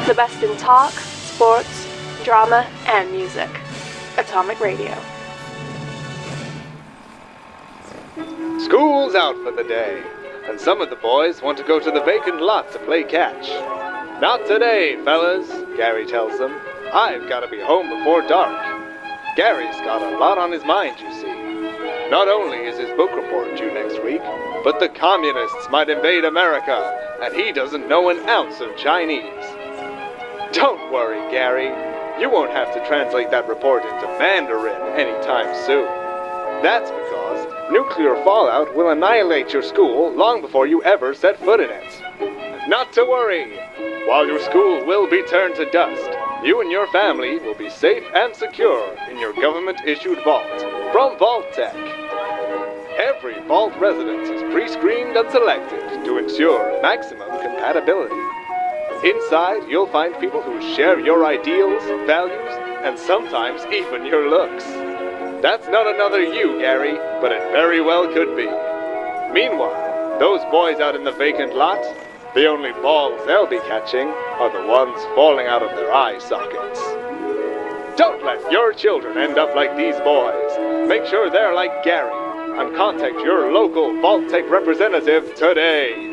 The best in talk, sports, drama, and music. Atomic Radio. School's out for the day, and some of the boys want to go to the vacant lot to play catch. Not today, fellas, Gary tells them. I've got to be home before dark. Gary's got a lot on his mind, you see. Not only is his book report due next week, but the communists might invade America, and he doesn't know an ounce of Chinese. Don't worry, Gary. You won't have to translate that report into Mandarin anytime soon. That's because nuclear fallout will annihilate your school long before you ever set foot in it. Not to worry. While your school will be turned to dust, you and your family will be safe and secure in your government-issued vault from Vault Tech. Every vault residence is pre-screened and selected to ensure maximum compatibility. Inside, you'll find people who share your ideals, values, and sometimes even your looks. That's not another you, Gary, but it very well could be. Meanwhile, those boys out in the vacant lot, the only balls they'll be catching are the ones falling out of their eye sockets. Don't let your children end up like these boys. Make sure they're like Gary, and contact your local Vault Tech representative today.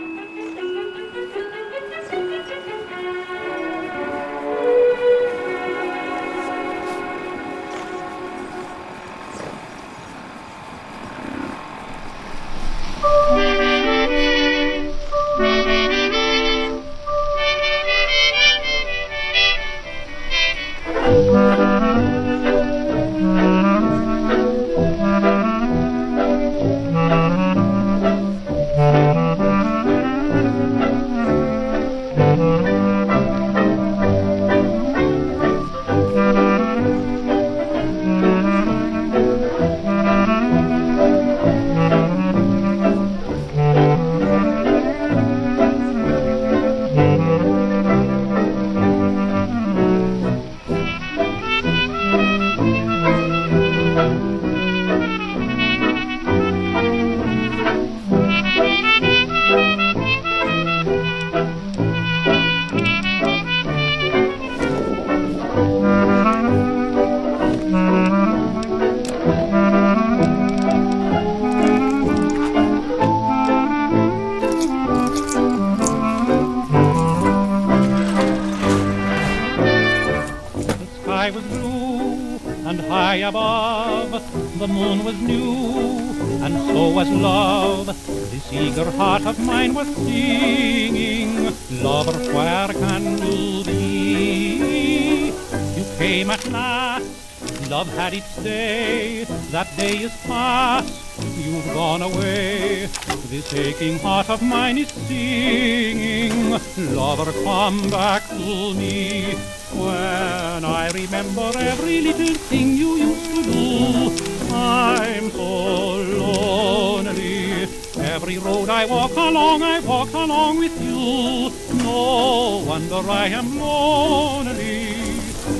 The moon was new, and so was love. This eager heart of mine was singing, lover, where can you be? You came at last, love had its day. That day is past, you've gone away. This aching heart of mine is singing, lover, come back to me. When I remember every little thing you used to do, I'm so lonely. Every road I walk along with you. No wonder I am lonely.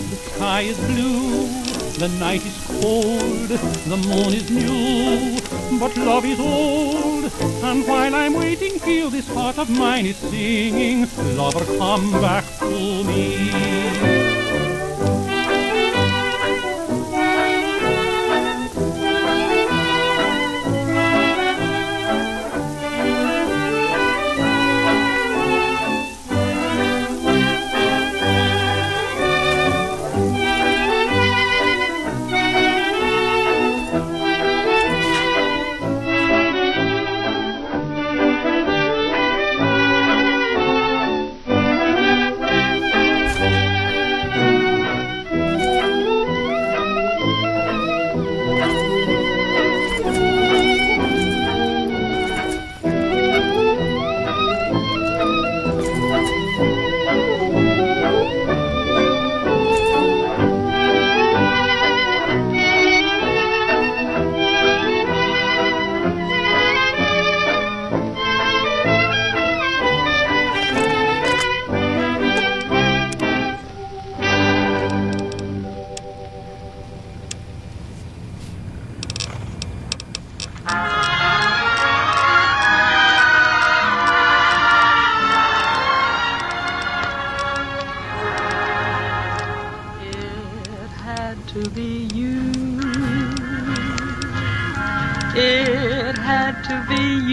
The sky is blue, the night is cold, the moon is new, but love is old. And while I'm waiting, feel this heart of mine is singing, lover, come back to me.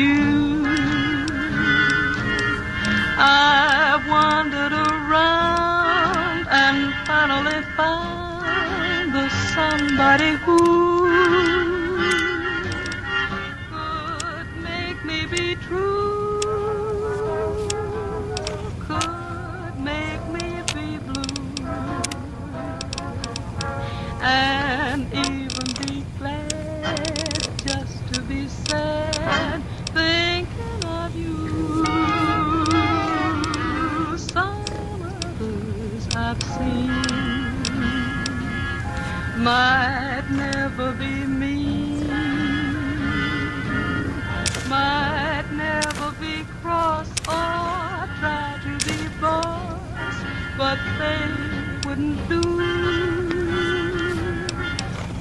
you. I wandered around and finally found the somebody who could make me be true, could make me be blue, and even be glad just to be sad thinking of you. Some others I've seen might never be me, might never be cross or try to be boss, but they wouldn't do,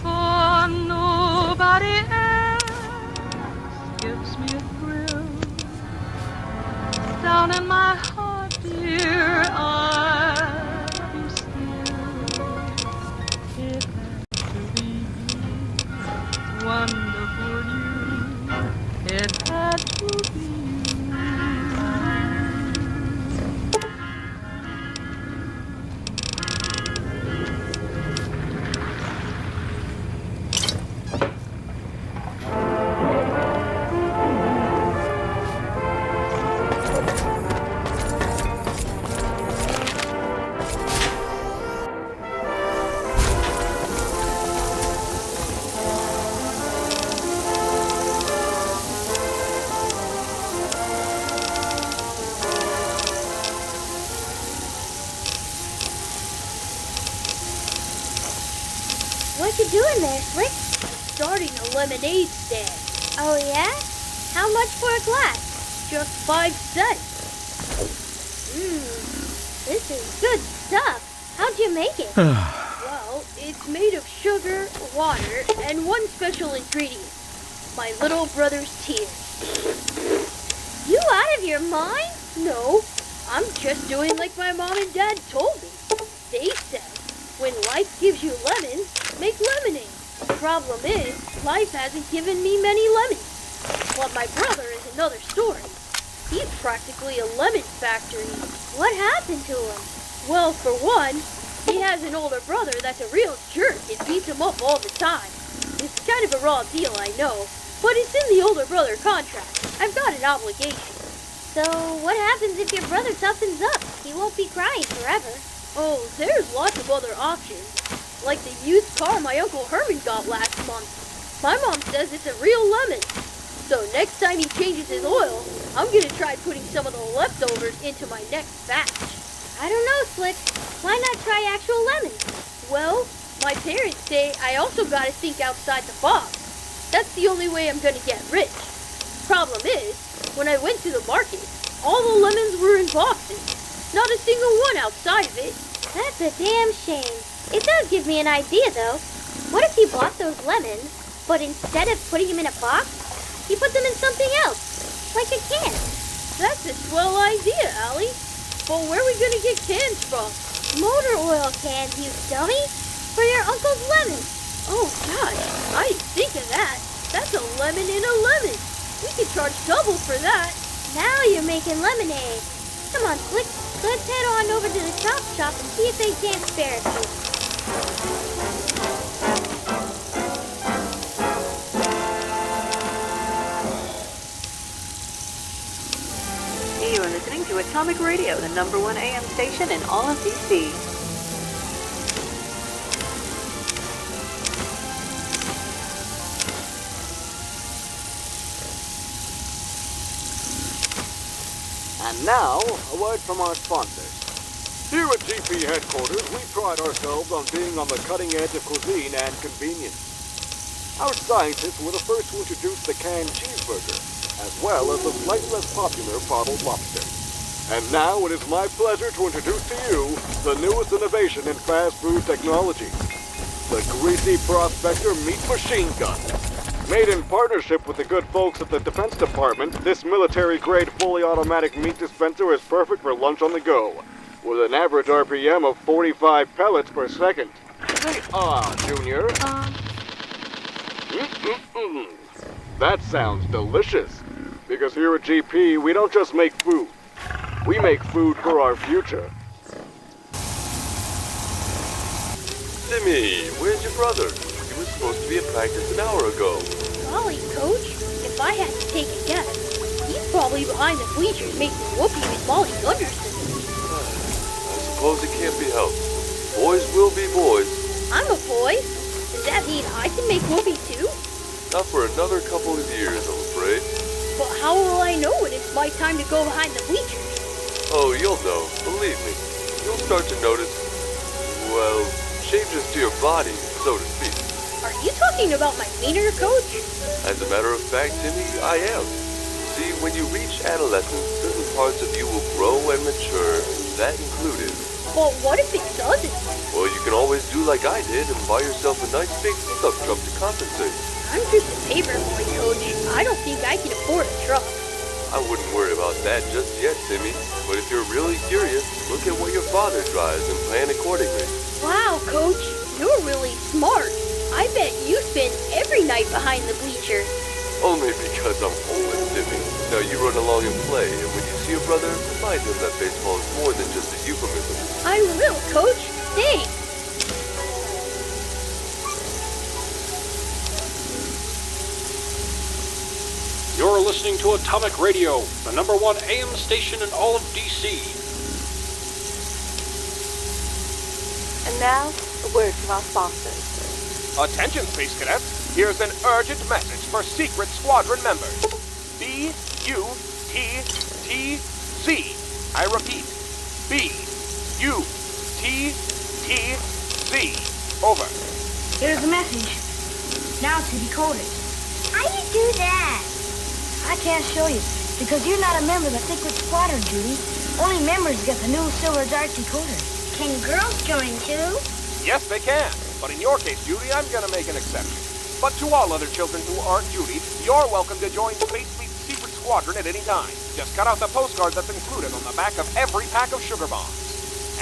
for nobody else gives me a thrill. Down in my heart, dear, I love you still. It had to be you, wonderful you. It had to be you. What you doing there, Slick? Starting a lemonade stand. Oh yeah? How much for a glass? Just 5 cents. This is good stuff. How'd you make it? Well, it's made of sugar, water, and one special ingredient. My little brother's tears. You out of your mind? No, I'm just doing like my mom and dad told me. They said, when life gives you lemons, make lemonade. Problem is, life hasn't given me many lemons. But my brother is another story. He's practically a lemon factory. What happened to him? Well, for one, he has an older brother that's a real jerk and beats him up all the time. It's kind of a raw deal, I know, but it's in the older brother contract. I've got an obligation. So what happens if your brother toughens up? He won't be crying forever. Oh, there's lots of other options. Like the used car my Uncle Herman got last month. My mom says it's a real lemon. So next time he changes his oil, I'm gonna try putting some of the leftovers into my next batch. I don't know, Slick. Why not try actual lemons? Well, my parents say I also gotta think outside the box. That's the only way I'm gonna get rich. Problem is, when I went to the market, all the lemons were in boxes. Not a single one outside of it. That's a damn shame. It does give me an idea, though. What if you bought those lemons, but instead of putting them in a box, you put them in something else, like a can? That's a swell idea, Allie. But where are we gonna get cans from? Motor oil cans, you dummy! For your uncle's lemons. Oh gosh, I didn't think of that. That's a lemon in a lemon. We could charge double for that. Now you're making lemonade. Come on, Slick. Let's head on over to the chop shop and see if they can't spare a few. You are listening to Atomic Radio, the #1 AM station in all of DC. And now, a word from our sponsors. Here at GP headquarters, we pride ourselves on being on the cutting edge of cuisine and convenience. Our scientists were the first to introduce the canned cheeseburger, as well as the slightly less popular bottled lobster. And now it is my pleasure to introduce to you the newest innovation in fast food technology, the Greasy Prospector Meat Machine Gun. Made in partnership with the good folks at the Defense Department, this military-grade fully automatic meat dispenser is perfect for lunch on the go, with an average RPM of 45 pellets per second. Say Junior. That sounds delicious. Because here at GP, we don't just make food. We make food for our future. Timmy, where's your brother? He was supposed to be at practice an hour ago. Golly, Coach, if I had to take a guess, he's probably behind the bleachers making whoopee with Molly Gunderson. I suppose it can't be helped. Boys will be boys. I'm a boy. Does that mean I can make whoopee too? Not for another couple of years, I'm afraid. But how will I know when it's my time to go behind the bleachers? Oh, you'll know. Believe me. You'll start to notice, well, changes to your body, so to speak. Are you talking about my wiener, Coach? As a matter of fact, Timmy, I am. See, when you reach adolescence, certain parts of you will grow and mature, that included. Well, what if it doesn't? Well, you can always do like I did and buy yourself a nice big pickup truck to compensate. I'm just a paper boy, Coach. I don't think I can afford a truck. I wouldn't worry about that just yet, Timmy. But if you're really curious, look at what your father drives and plan accordingly. Wow, Coach, you're really smart. I bet you spend every night behind the bleachers. Only because I'm old, Timmy. Now you run along and play, and when you see your brother, remind him that baseball is more than just a euphemism. I will, Coach. Thanks. You're listening to Atomic Radio, the #1 AM station in all of DC. And now, a word from our sponsors. Attention, Space Cadets. Here's an urgent message for Secret Squadron members. B-U-T-T-Z. I repeat, B-U-T-T-Z. Over. Here's the message. Now to decode it. How do you do that? I can't show you, because you're not a member of the Secret Squadron, Judy. Only members get the new Silver Dart decoder. Can girls join too? Yes, they can. But in your case, Judy, I'm gonna make an exception. But to all other children who aren't Judy, you're welcome to join Space Fleet's Secret Squadron at any time. Just cut out the postcard that's included on the back of every pack of sugar bombs.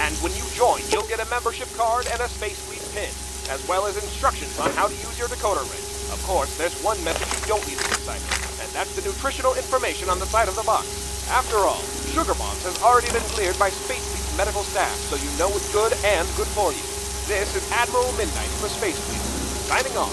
And when you join, you'll get a membership card and a Space Fleet pin, as well as instructions on how to use your decoder ring. Of course, there's one message you don't need to decipher, and that's the nutritional information on the side of the box. After all, sugar bombs has already been cleared by Space Fleet's medical staff, so you know it's good and good for you. This is Admiral Midnight for Space Fleet, signing off.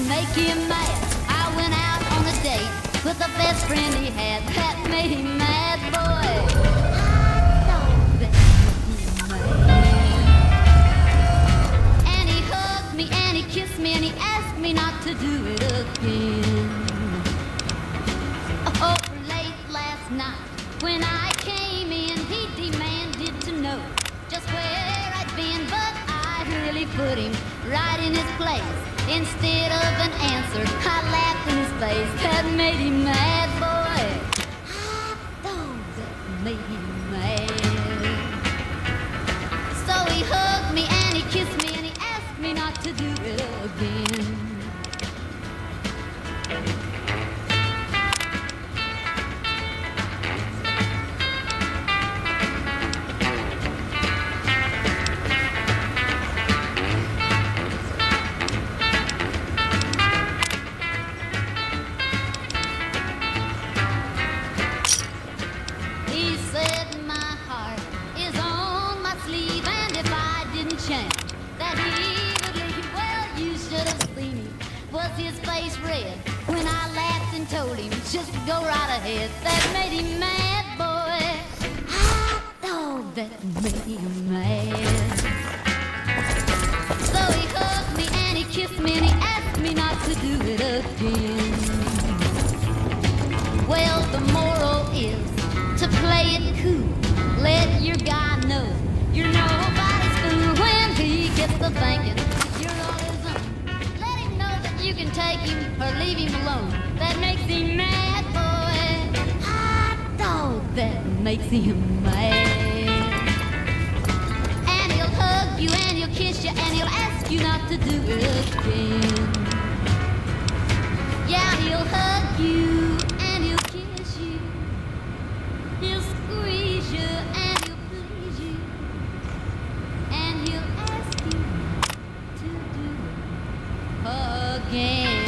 Make him mad. I went out on a date with the best friend he had. That made him mad, boy. That made him mad. And he hugged me and he kissed me and he asked me not to do it again. Oh, late last night when I came in, he demanded to know just where I'd been, but I really put him right in his place. Instead of an answer, I laughed in his face. That made him mad, boy. I thought that made him mad. So he hugged me and he kissed me and he asked me not to do it again. His face red when I laughed and told him just go right ahead. That made him mad, boy. I thought that made him mad. So he hugged me and he kissed me and he asked me not to do it again. Well, the moral is to play it cool. Let your guy know you're nobody's fool when he gets to thinking you're all his own. You can take him or leave him alone. That makes him mad, boy. I thought that makes him mad. again. Yeah, he'll hug you and he'll kiss you. He'll squeeze you and he'll please you. And he'll ask you to do it again.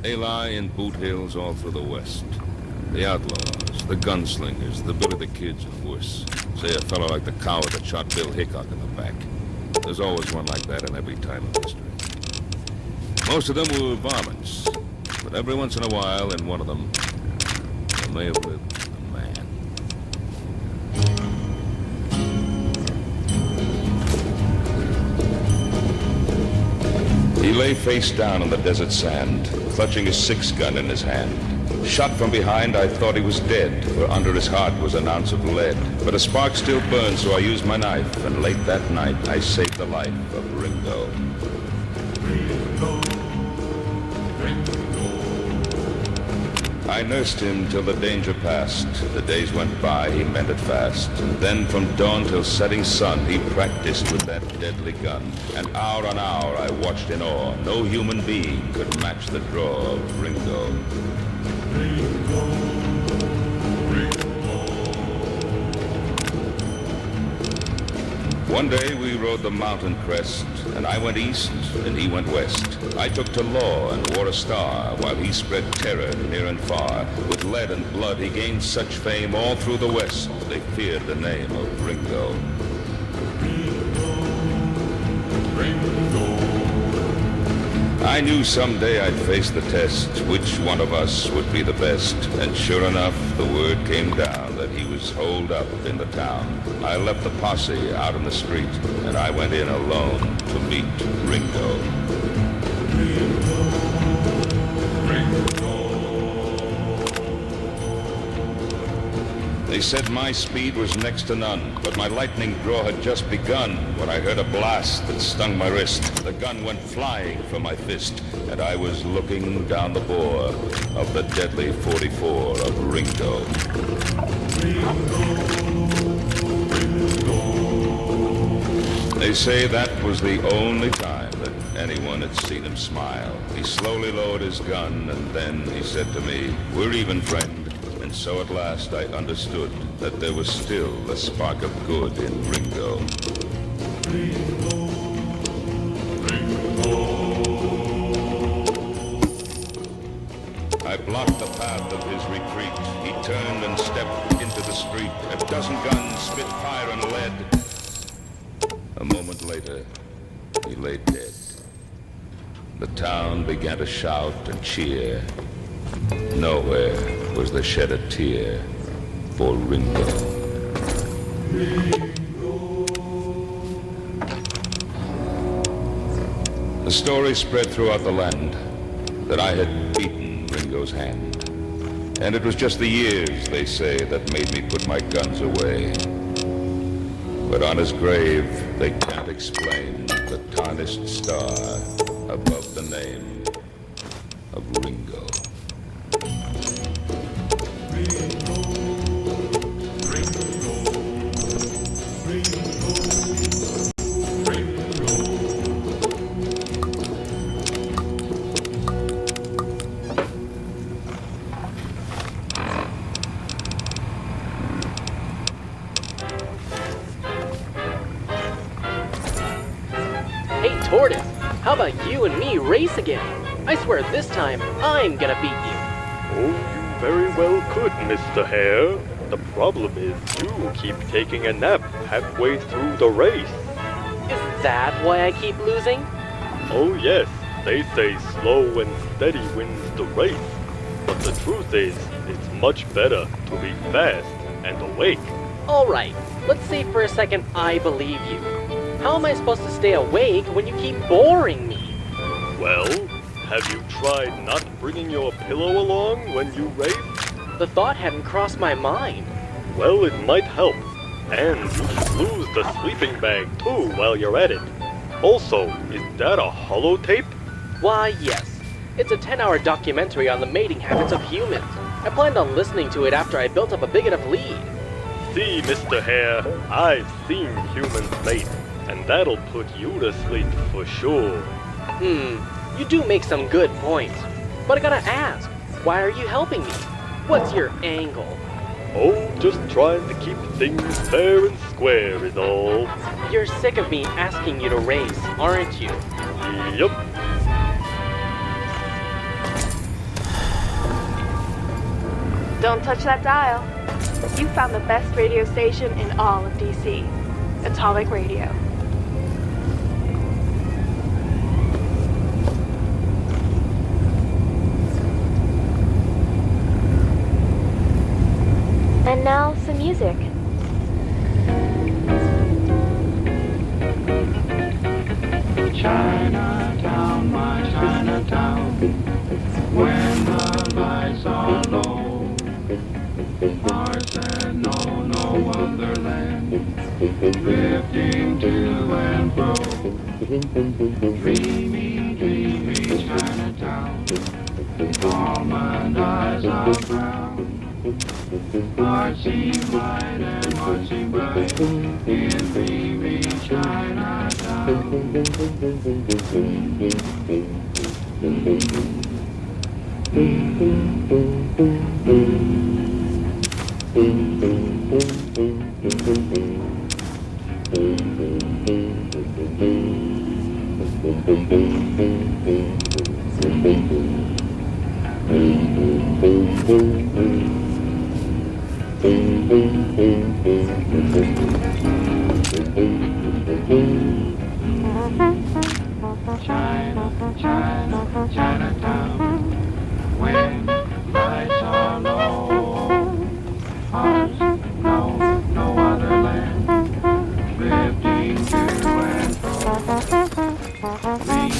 They lie in boot hills all through the West. The outlaws, the gunslingers, the Billy the Kids and worse. Say a fellow like the coward that shot Bill Hickok in the back. There's always one like that in every time of history. Most of them were varmints, but every once in a while in one of them, there may have lived a man. He lay face down on the desert sand, clutching his 6-gun in his hand. Shot from behind, I thought he was dead, for under his heart was an ounce of lead. But a spark still burned, so I used my knife, and late that night I saved the life of Ringo. I nursed him till the danger passed. The days went by, he mended fast. And then from dawn till setting sun, he practiced with that deadly gun. And hour on hour I watched in awe. No human being could match the draw of Ringo. One day we rode the mountain crest, and I went east and he went west. I took to law and wore a star, while he spread terror near and far. With lead and blood he gained such fame all through the West, they feared the name of Ringo. I knew someday I'd face the test, which one of us would be the best. And sure enough, the word came down that he was holed up in the town. I left the posse out in the street, and I went in alone to meet Ringo. They said my speed was next to none, but my lightning draw had just begun when I heard a blast that stung my wrist. The gun went flying from my fist, and I was looking down the bore of the deadly 44 of Ringo. They say that was the only time that anyone had seen him smile. He slowly lowered his gun, and then he said to me, "We're even, friend." And so at last I understood that there was still a spark of good in Ringo. I blocked the path of his retreat. He turned and stepped into the street. A dozen guns spit fire and lead. A moment later, he lay dead. The town began to shout and cheer. Nowhere was there shed a tear for Ringo. The story spread throughout the land that I had beaten Ringo's hand. And it was just the years, they say, that made me put my guns away. But on his grave, they can't explain the tarnished star above the name of Ringo. Hey, Tortoise, how about you and me race again? I swear this time, I'm gonna beat you. Oh, you very well could, Mr. Hare. The problem is you keep taking a nap halfway through the race. Is that why I keep losing? Oh yes, they say slow and steady wins the race. But the truth is, it's much better to be fast and awake. Alright, let's say for a second I believe you. How am I supposed to stay awake when you keep boring me? Well, have you tried not bringing your pillow along when you race? The thought hadn't crossed my mind. Well, it might help. And you should lose the sleeping bag too while you're at it. Also, is that a holotape? Why, yes. It's a 10-hour documentary on the mating habits of humans. I planned on listening to it after I built up a big enough lead. See, Mr. Hare, I've seen humans mate, and that'll put you to sleep for sure. You do make some good points. But I gotta ask, why are you helping me? What's your angle? Oh, just trying to keep things fair and square is all. You're sick of me asking you to race, aren't you? Yup. Don't touch that dial. You found the best radio station in all of DC. Atomic Radio. And now, some music. Chinatown, my Chinatown, when the lights are low, hearts that know no other land, drifting to and fro. Dreamy, dreamy Chinatown, all mine eyes are brown. Marching light and marching bright in dreamy Chinatown. Chinatown, when lights are low, hearts know no other land, drifting to and fro. Free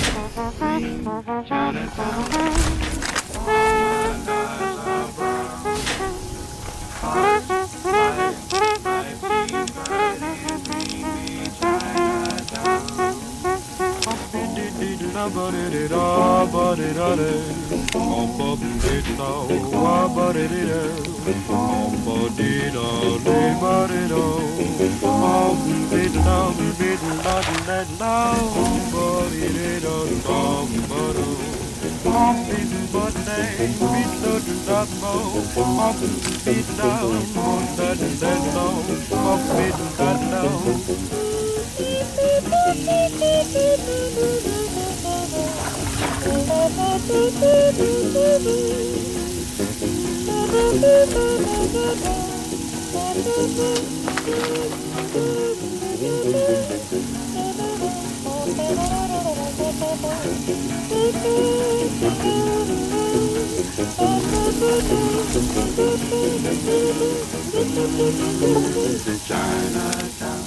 Chinatown,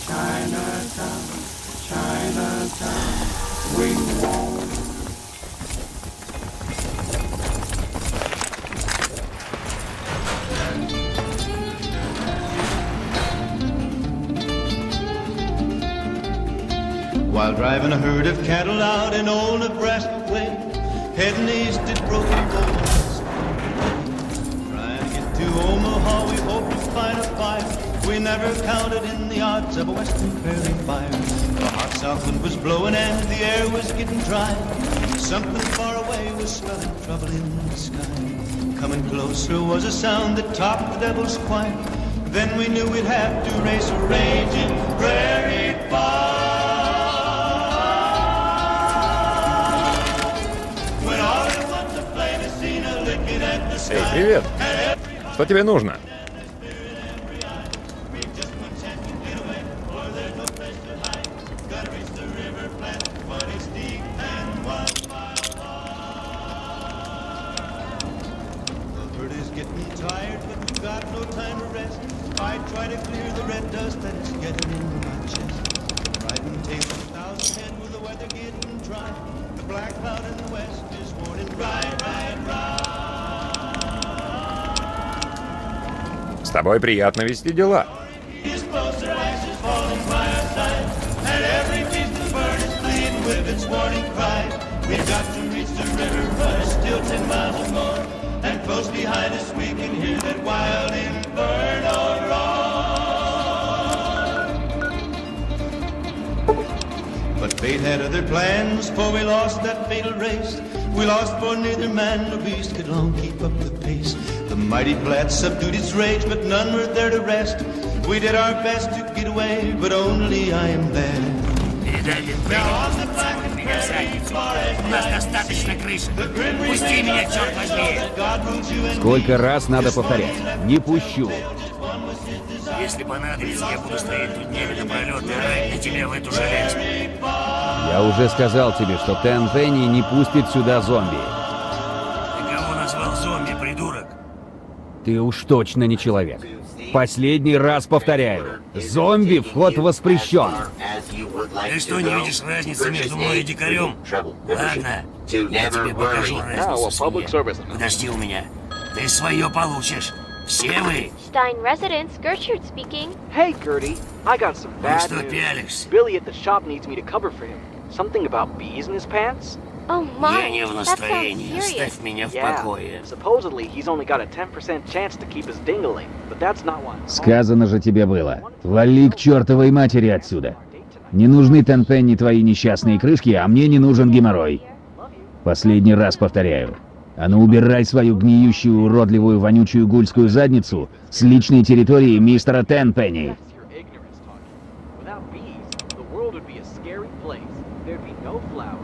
Chinatown, Chinatown, we won't. While driving a herd of cattle out in old Nebraska way, heading east at Broken Bow. Trying to get to Omaha, we hope to find a fire. We never counted in the odds of a western prairie fire. The hot south wind was blowing and the air was getting dry. Something far away was spelling trouble in the sky. Coming closer was a sound that topped the devil's choir. Then we knew we'd have to race a raging prairie fire. Эй, привет! Что тебе нужно? С тобой приятно вести дела. against the river, but it's still 10 miles or more. And close behind us we can hear that wild inferno roar. But fate had other plans, for we lost that fatal race. We lost, for neither man nor beast could long keep up the pace. The mighty Platte subdued its rage, but none were there to rest. We did our best to get away, but only I am there. У нас достаточно крыши. Пусти меня, черт возьми. Сколько раз надо повторять? Не пущу. Если понадобится, я буду стоять тут днями напролет и орать на тебя в эту железку. Я уже сказал тебе, что Тенпенни не пустит сюда зомби. Ты кого назвал зомби, придурок? Ты уж точно не человек. Последний раз повторяю. Зомби вход воспрещен. Ты что, не видишь разницы между мной и дикарем? Ладно, я тебе покажу разницу, свинья. Подожди у меня. Ты свое получишь. Все вы. Stein residence, Gertrude speaking. Hey, Gertie. I got some bad что news. пялишься? Billy at the shop needs me to cover for him. Something about bees in his pants? Oh my, Я не в that sounds настроении. serious. Оставь меня в Yeah, покое. supposedly he's only got a 10% chance to keep his dingling, but that's not one. Сказано же тебе было. Вали к чертовой матери отсюда. Не нужны Тенпенни твои несчастные крышки, а мне не нужен геморрой. Последний раз повторяю. А ну убирай свою гниющую, уродливую, вонючую гульскую задницу с личной территории мистера Тенпенни.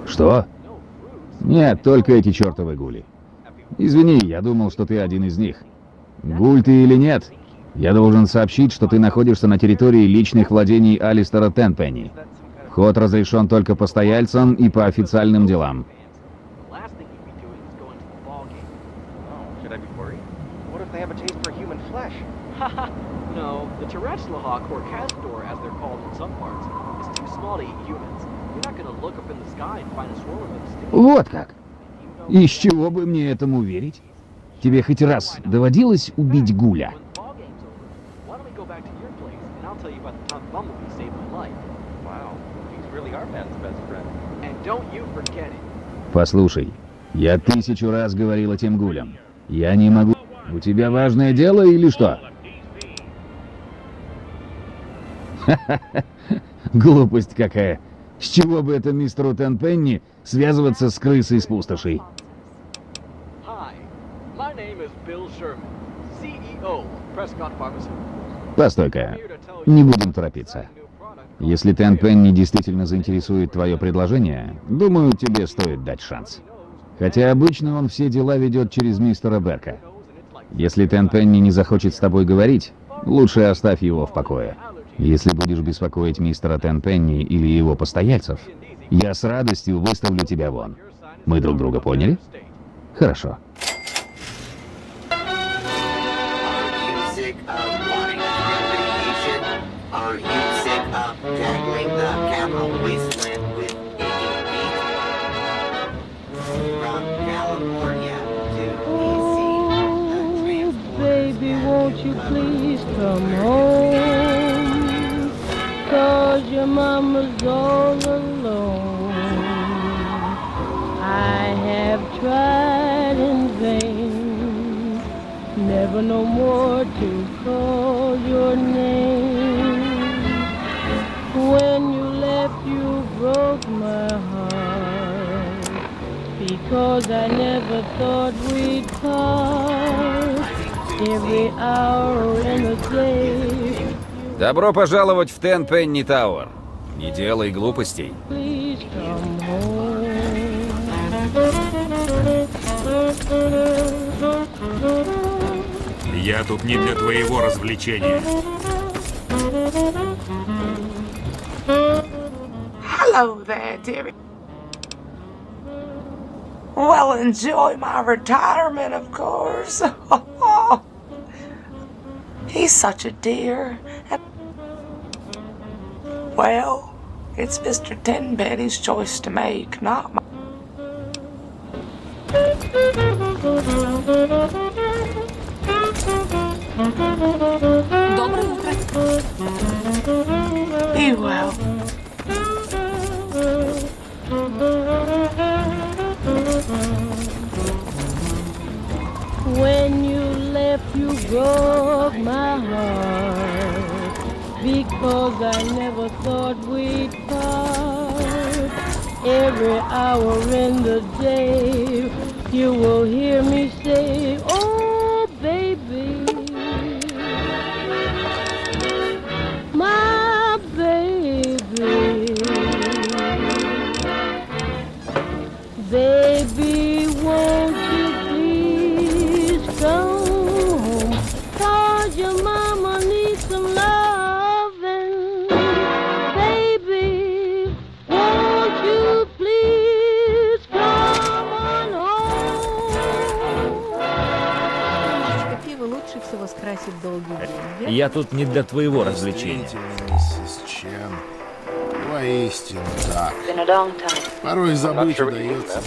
Что? Нет, только эти чертовы гули. Извини, я думал, что ты один из них. Гуль ты или нет, я должен сообщить, что ты находишься на территории личных владений Алистера Тенпенни. Вход разрешен только постояльцам и по официальным делам. No, the tarantula hawk, or castor as they're called in some parts, is too small to eat humans. You're not gonna look up in the sky and find a swarm of them sticking. Вот как? Из чего бы мне этому верить? Тебе хоть раз доводилось убить гуля? Why don't we go back to your place, and I'll tell you about the time Bumblebee saved my life. Wow, he's really our man's best friend. And don't you forget it. Послушай, я 1000 раз говорил этим гулям. Я не могу... У тебя важное дело или что? Глупость какая. С чего бы это мистеру Тенпенни связываться с крысой с пустошей? Постой-ка. Не будем торопиться. Если Тенпенни действительно заинтересует твое предложение, думаю, тебе стоит дать шанс. Хотя обычно он все дела ведет через мистера Берка. Если Тенпенни не захочет с тобой говорить, лучше оставь его в покое. Если будешь беспокоить мистера Тенпенни или его постояльцев, я с радостью выставлю тебя вон. Мы друг друга поняли? Хорошо. Baby, won't you please come home? 'Cause your mama's all alone. I have tried in vain, never no more to call your name. When you left, you broke my heart, because I never thought we'd part. Every hour in the day. Добро пожаловать в Тенпенни Тауэр. Не делай глупостей. Please come home. Я тут не для твоего развлечения. Hello there, dearie. Well, enjoy my retirement, of course. He's such a dear. Well, it's Mr. Tenpenny's choice to make, not mine. Доброе утро. Be well. left you broke my heart, because I never thought we'd part. Every hour in the day, you will hear me say, oh baby, my baby. Baby, won't you please come home, 'cause your mama needs some loving. Baby, won't you please come on home. Пиво лучше всего скрасит долгий день. Я тут не для твоего развлечения. Воистину так. Порой забыть удается.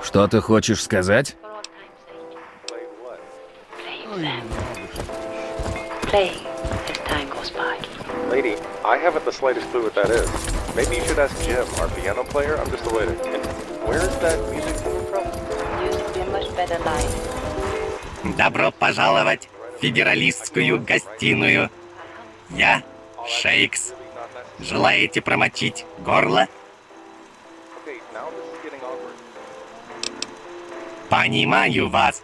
Что ты хочешь сказать? Lady, I haven't the slightest clue what that is. Maybe you should ask Jim, our piano player. I'm just a waiter. And where is that music coming from? Добро пожаловать в федералистскую гостиную. Я Шейкс. Желаете промочить горло? Понимаю вас.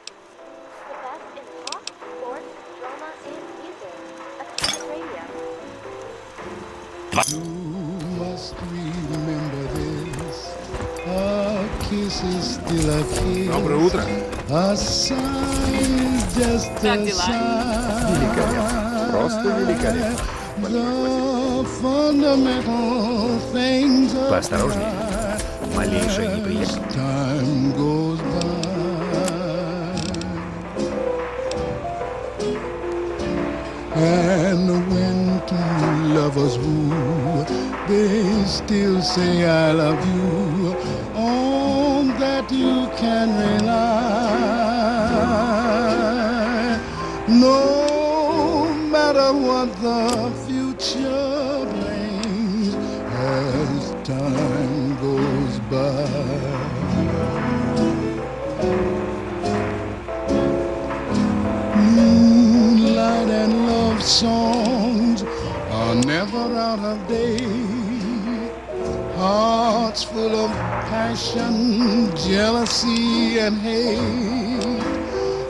You must remember this. A kiss is still a kiss. Доброе утро. A sigh is just a sigh. Великолепно. Просто великолепно. The fundamental things of Поосторожнее. Малейшая неприятность. time goes by. And when two lovers woo, they still say I love you. On that you can rely. No matter what the future brings as time goes by. Moonlight and love songs are never out of date. Hearts full of passion, jealousy and hate.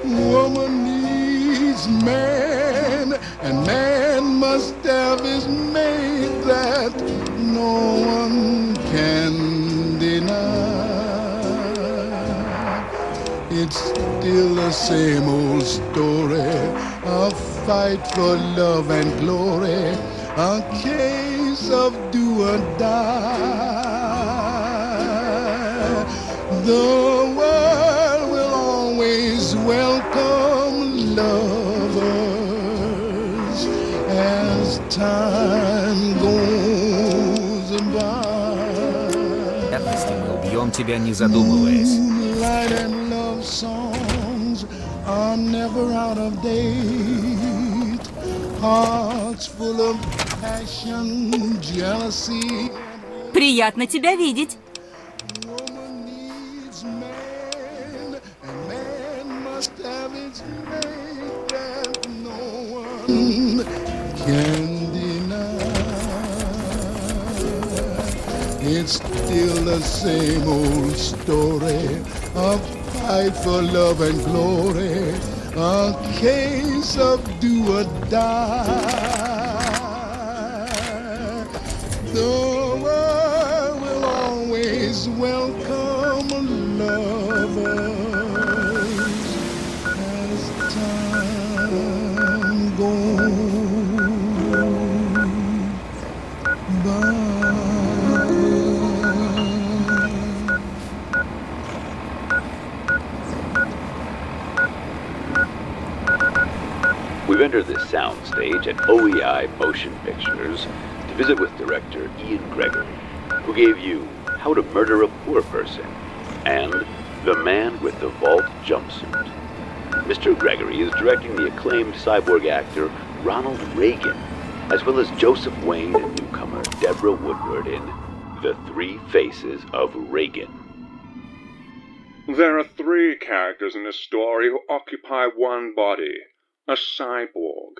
Woman needs man, and man must have his mate that no one can deny. It's still the same old story, a fight for love and glory, a case of do or die. The world will always welcome lovers as time goes by. Мы убьем тебя, не задумываясь. Moonlight and love songs are never out of date. Hearts full of passion, jealousy. Приятно тебя видеть. Woman needs man, and man must have its mate that no one can deny. It's still the same old story, a fight for love and glory, a case of do or die. The world will always welcome lovers as time goes by. We've entered this soundstage at OEI Motion Pictures to visit with director Ian Gregory, who gave you How to Murder a Poor Person and The Man with the Vault Jumpsuit. Mr. Gregory is directing the acclaimed cyborg actor Ronald Reagan, as well as Joseph Wayne and newcomer Deborah Woodward in The Three Faces of Reagan. There are 3 characters in this story who occupy one body, a cyborg.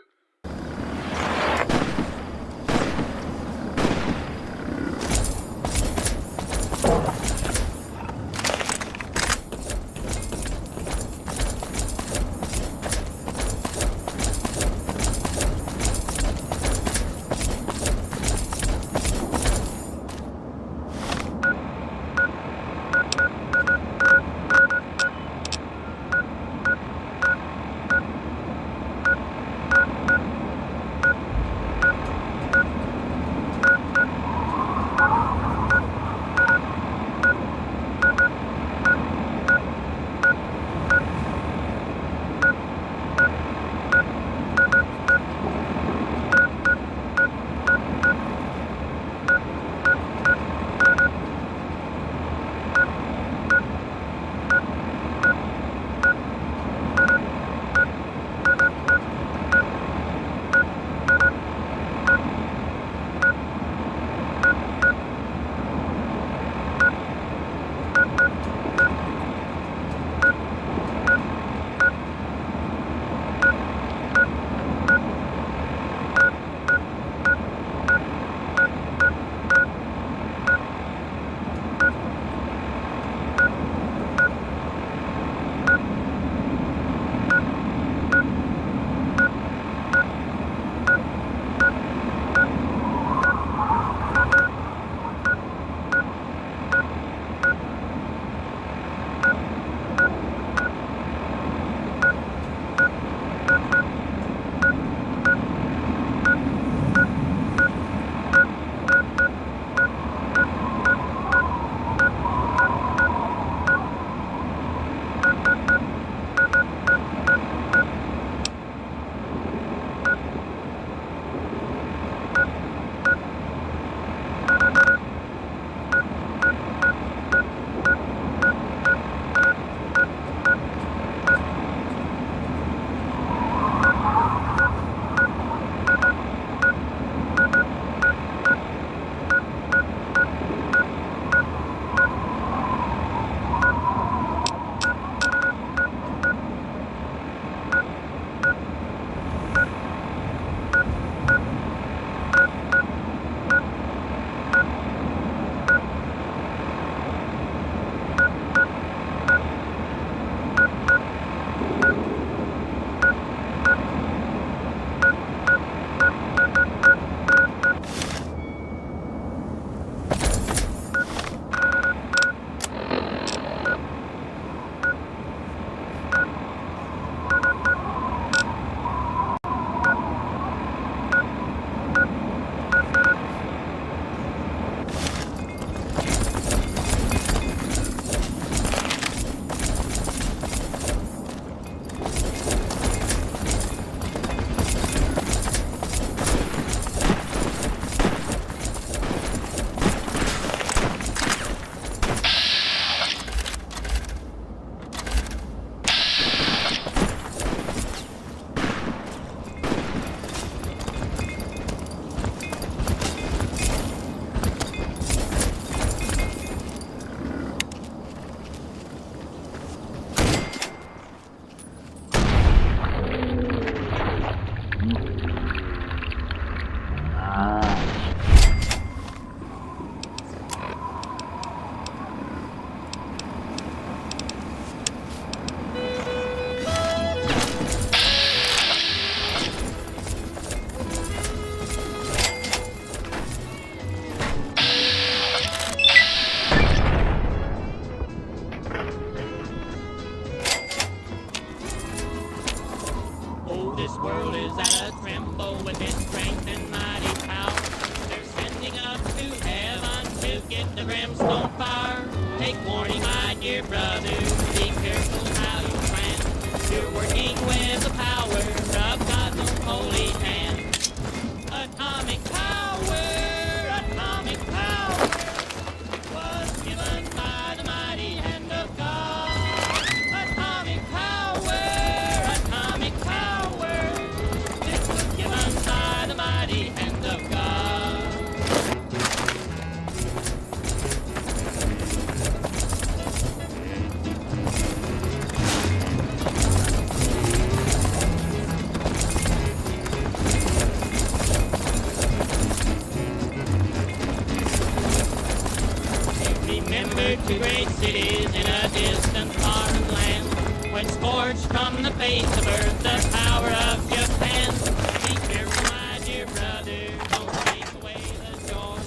scorched from the face of earth, the power of Japan. Be careful, my dear brother, don't take away the joy,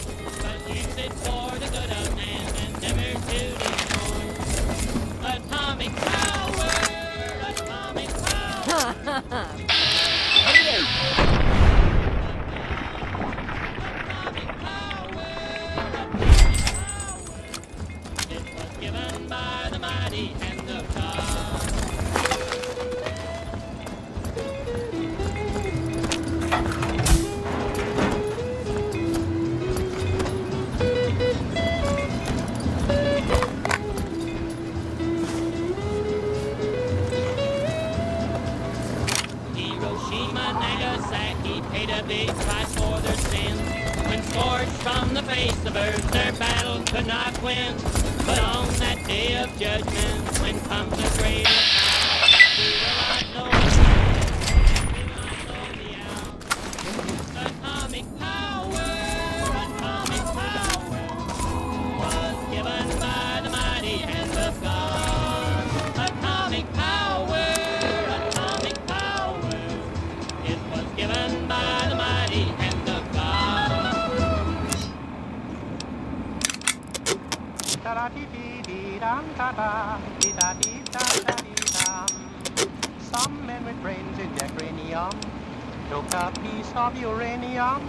but use it for the good of man and never to destroy. Atomic power, atomic power. Given by the mighty hand of God. Hiroshima, Nagasaki paid a big price for their sins. When scorched from the face of earth, their battle could not win. But on that day of judgment, when comes the great hour, we will not know the hour. Atomic power was given by the mighty hand of God. Atomic power, it was given by the mighty hand of God. Some men with brains in their cranium took a piece of uranium.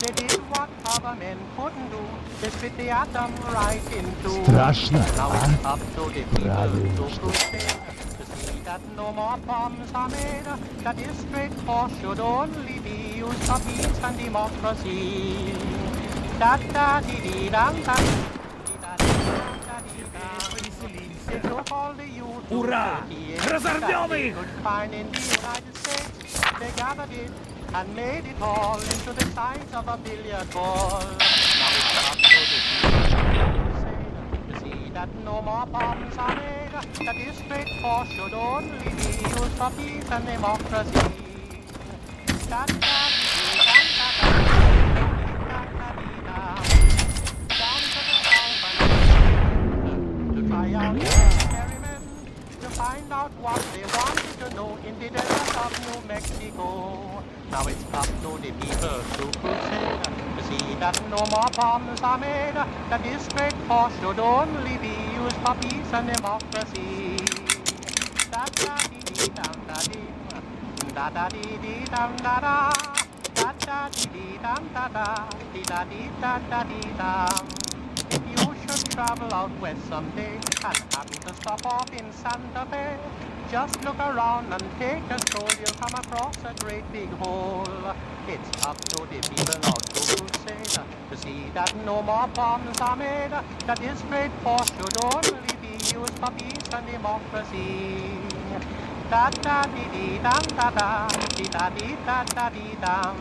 They did what other men couldn't do. They split the atom right in two. Страшно, Now а? it's up to the people Правильно, to что? crusade to see that no more bombs are made. That this great force should only be used for peace and democracy. Da da dee dee dum dum. Ура! Разорвем их! They gathered it and made it all into the size of a billiard ball. Now it's up to the people to see that no more bombs are made. That this great force should only be used for peace and democracy. Da da dee dum da da. Down to the south and to try out experiment to find out what they wanted to know in the desert of New Mexico. Now it's up to the people to crusade to see that no more bombs are made. That this great force should only be used for peace and democracy. Da da dee dee dum da dee, da da dee dee dum da da, da da dee dee dum da da, dee da dee da da dee dum. If you should travel out west someday and happen to stop off in Santa Fe, just look around and take a stroll. You'll come across a great big hole. It's up to the people now to crusade to see that no more bombs are made. That this great force should only be used for peace and democracy. Da da dee dee dum da da, dee da dee da da dee dum.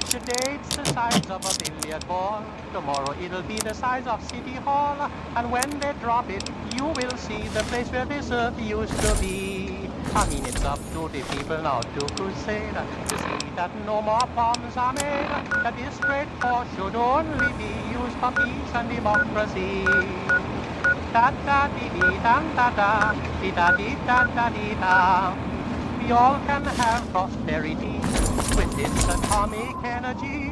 Today it's the size of a billiard ball. Tomorrow it'll be the size of City Hall. And when they drop it, you will see the place where this earth used to be. I mean, it's up to the people now to crusade to see that no more bombs are made. That this great force should only be used for peace and democracy. Da da dee dee dum da da, dee da dee da da dee da. We all can have prosperity with its atomic energy.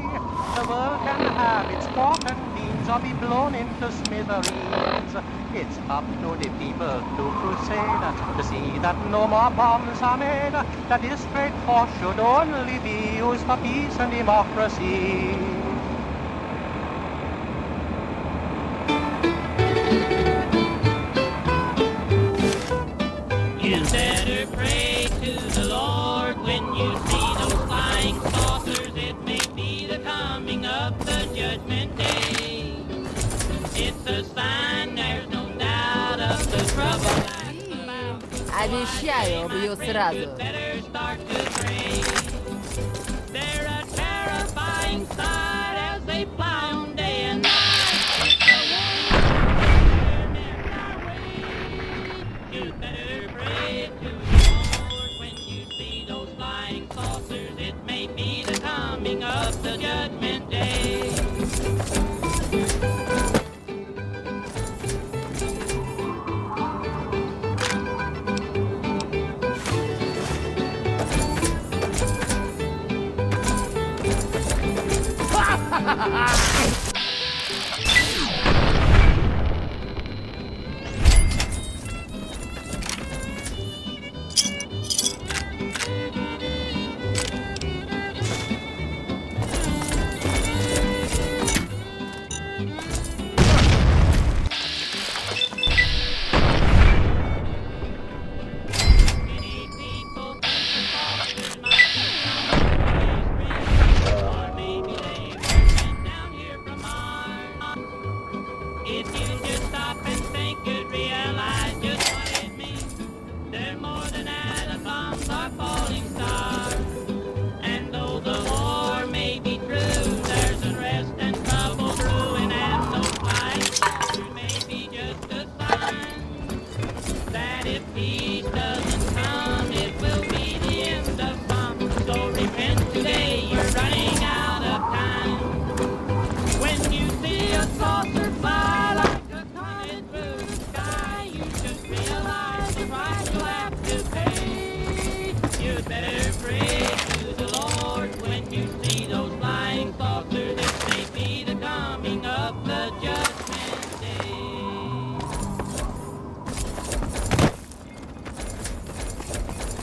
The world can have its pork and beans or be blown into smithereens. It's up to the people to crusade to see that no more bombs are made. That this great force should only be used for peace and democracy. You better pray to the Lord when you see those flying saucers. It may be the coming of the judgment day. It's a sign, there's no doubt of the trouble that's about. Обещаю, убью сразу. Better start to pray. They're a terrifying sight as they fly on day and night. It's a warning in our way. You better pray to the Lord when you see those flying saucers. It may be the coming of the judgment day.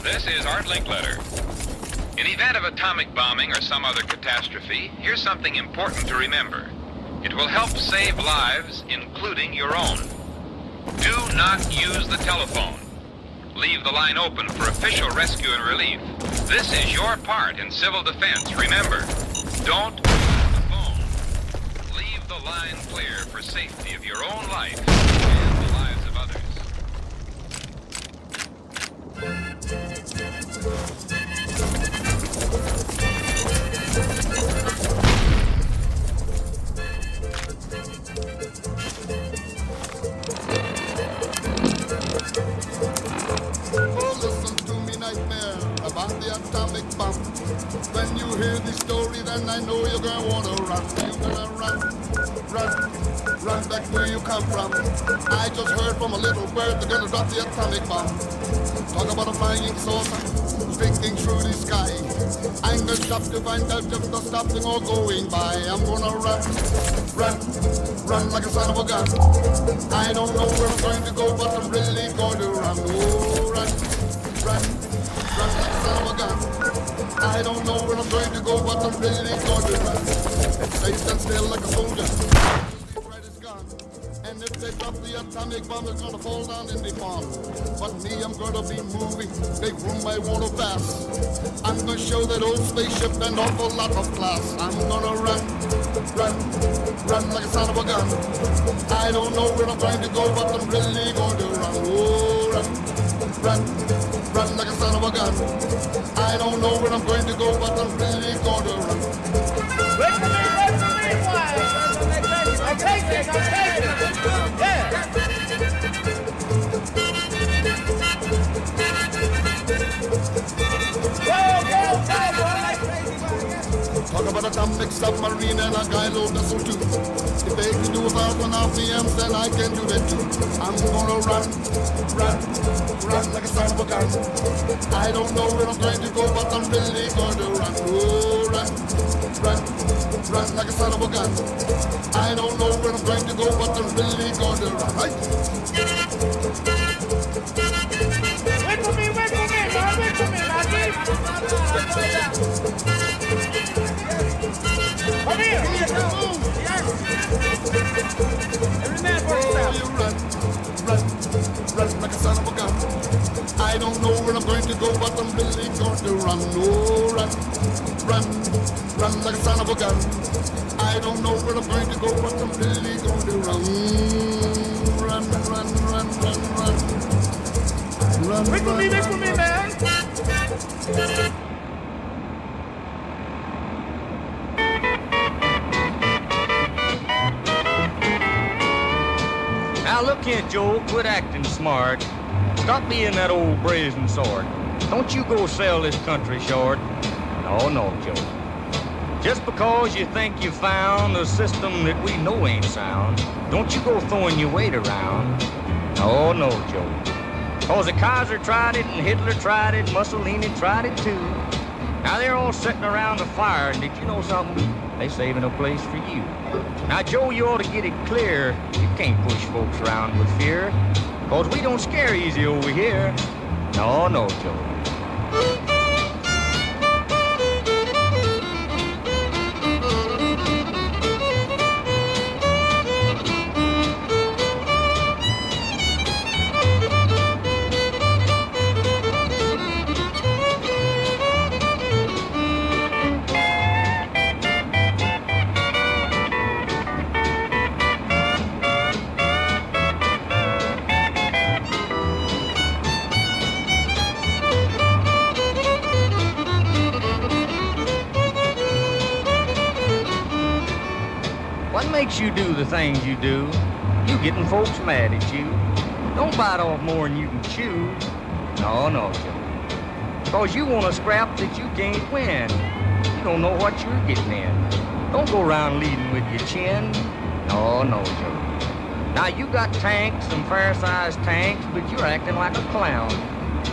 This is Art Linkletter. In the event of atomic bombing or some other catastrophe, here's something important to remember. It will help save lives, including your own. Do not use the telephone. Leave the line open for official rescue and relief. This is your part in civil defense. Remember, don't use the phone. Leave the line clear for safety of your own life and the lives of others. When you hear the story, then I know you're gonna wanna run. You're gonna run back where you come from. I just heard from a little bird they're gonna drop the atomic bomb. Talk about a flying saucer streaking through the sky. I'm gonna stop to find out if they're stopping or going by. I'm gonna run like a son of a gun. I don't know where I'm going to go, but I'm really going to run. Oh, run like a son of a gun. I don't know where I'm going to go, but I'm really going to run. Stay stand still like a soldier. Right is gone. And if they drop the atomic bomb, it's gonna fall down in the pond. But me, I'm gonna be moving. Make room, I wanna pass. I'm gonna show that old spaceship an awful lot of class. I'm gonna run like a son of a gun. I don't know where I'm going to go, but I'm really going to run. Oh, run like a son of a gun. I don't know where I'm going to go, but I'm really going to run. Wait for me, why? I'll take it. Yeah. Talk about atomic submarine and a guy load vessel too. If they can do 1,000 RPMs, then I can do that too. I'm gonna run like a son of a gun. I don't know where I'm going to go, but I'm really going to run. Oh, run like a son of a gun. I don't know where I'm going to go, but I'm really going to run. Right? Wait for me, man. Wait for me, Matthew. Come here. Every man for himself. Run like a son of a gun. I don't know where I'm going to go, but I'm really going to run. Oh, run like a son of a gun. I don't know where I'm going to go, but I'm really going to run. Run. Wait for me, man. Now look here, Joe, quit acting smart. Stop being that old brazen sort. Don't you go sell this country short. No, Joe. Just because you think you found a system that we know ain't sound, don't you go throwing your weight around. No, Joe. Cause the Kaiser tried it, and Hitler tried it, Mussolini tried it too. Now they're all sitting around the fire, and did you know something? they saving a place for you. Now, Joe, you ought to get it clear. You can't push folks around with fear, 'cause we don't scare easy over here. No, no, Joe. Makes you do the things you do, you getting folks mad at you. Don't bite off more than you can chew. No, no, Joe. 'Cause you want a scrap that you can't win. You don't know what you're getting in. Don't go around leading with your chin. No, no, Joe. Now you got tanks, some fair-sized tanks, but you're acting like a clown.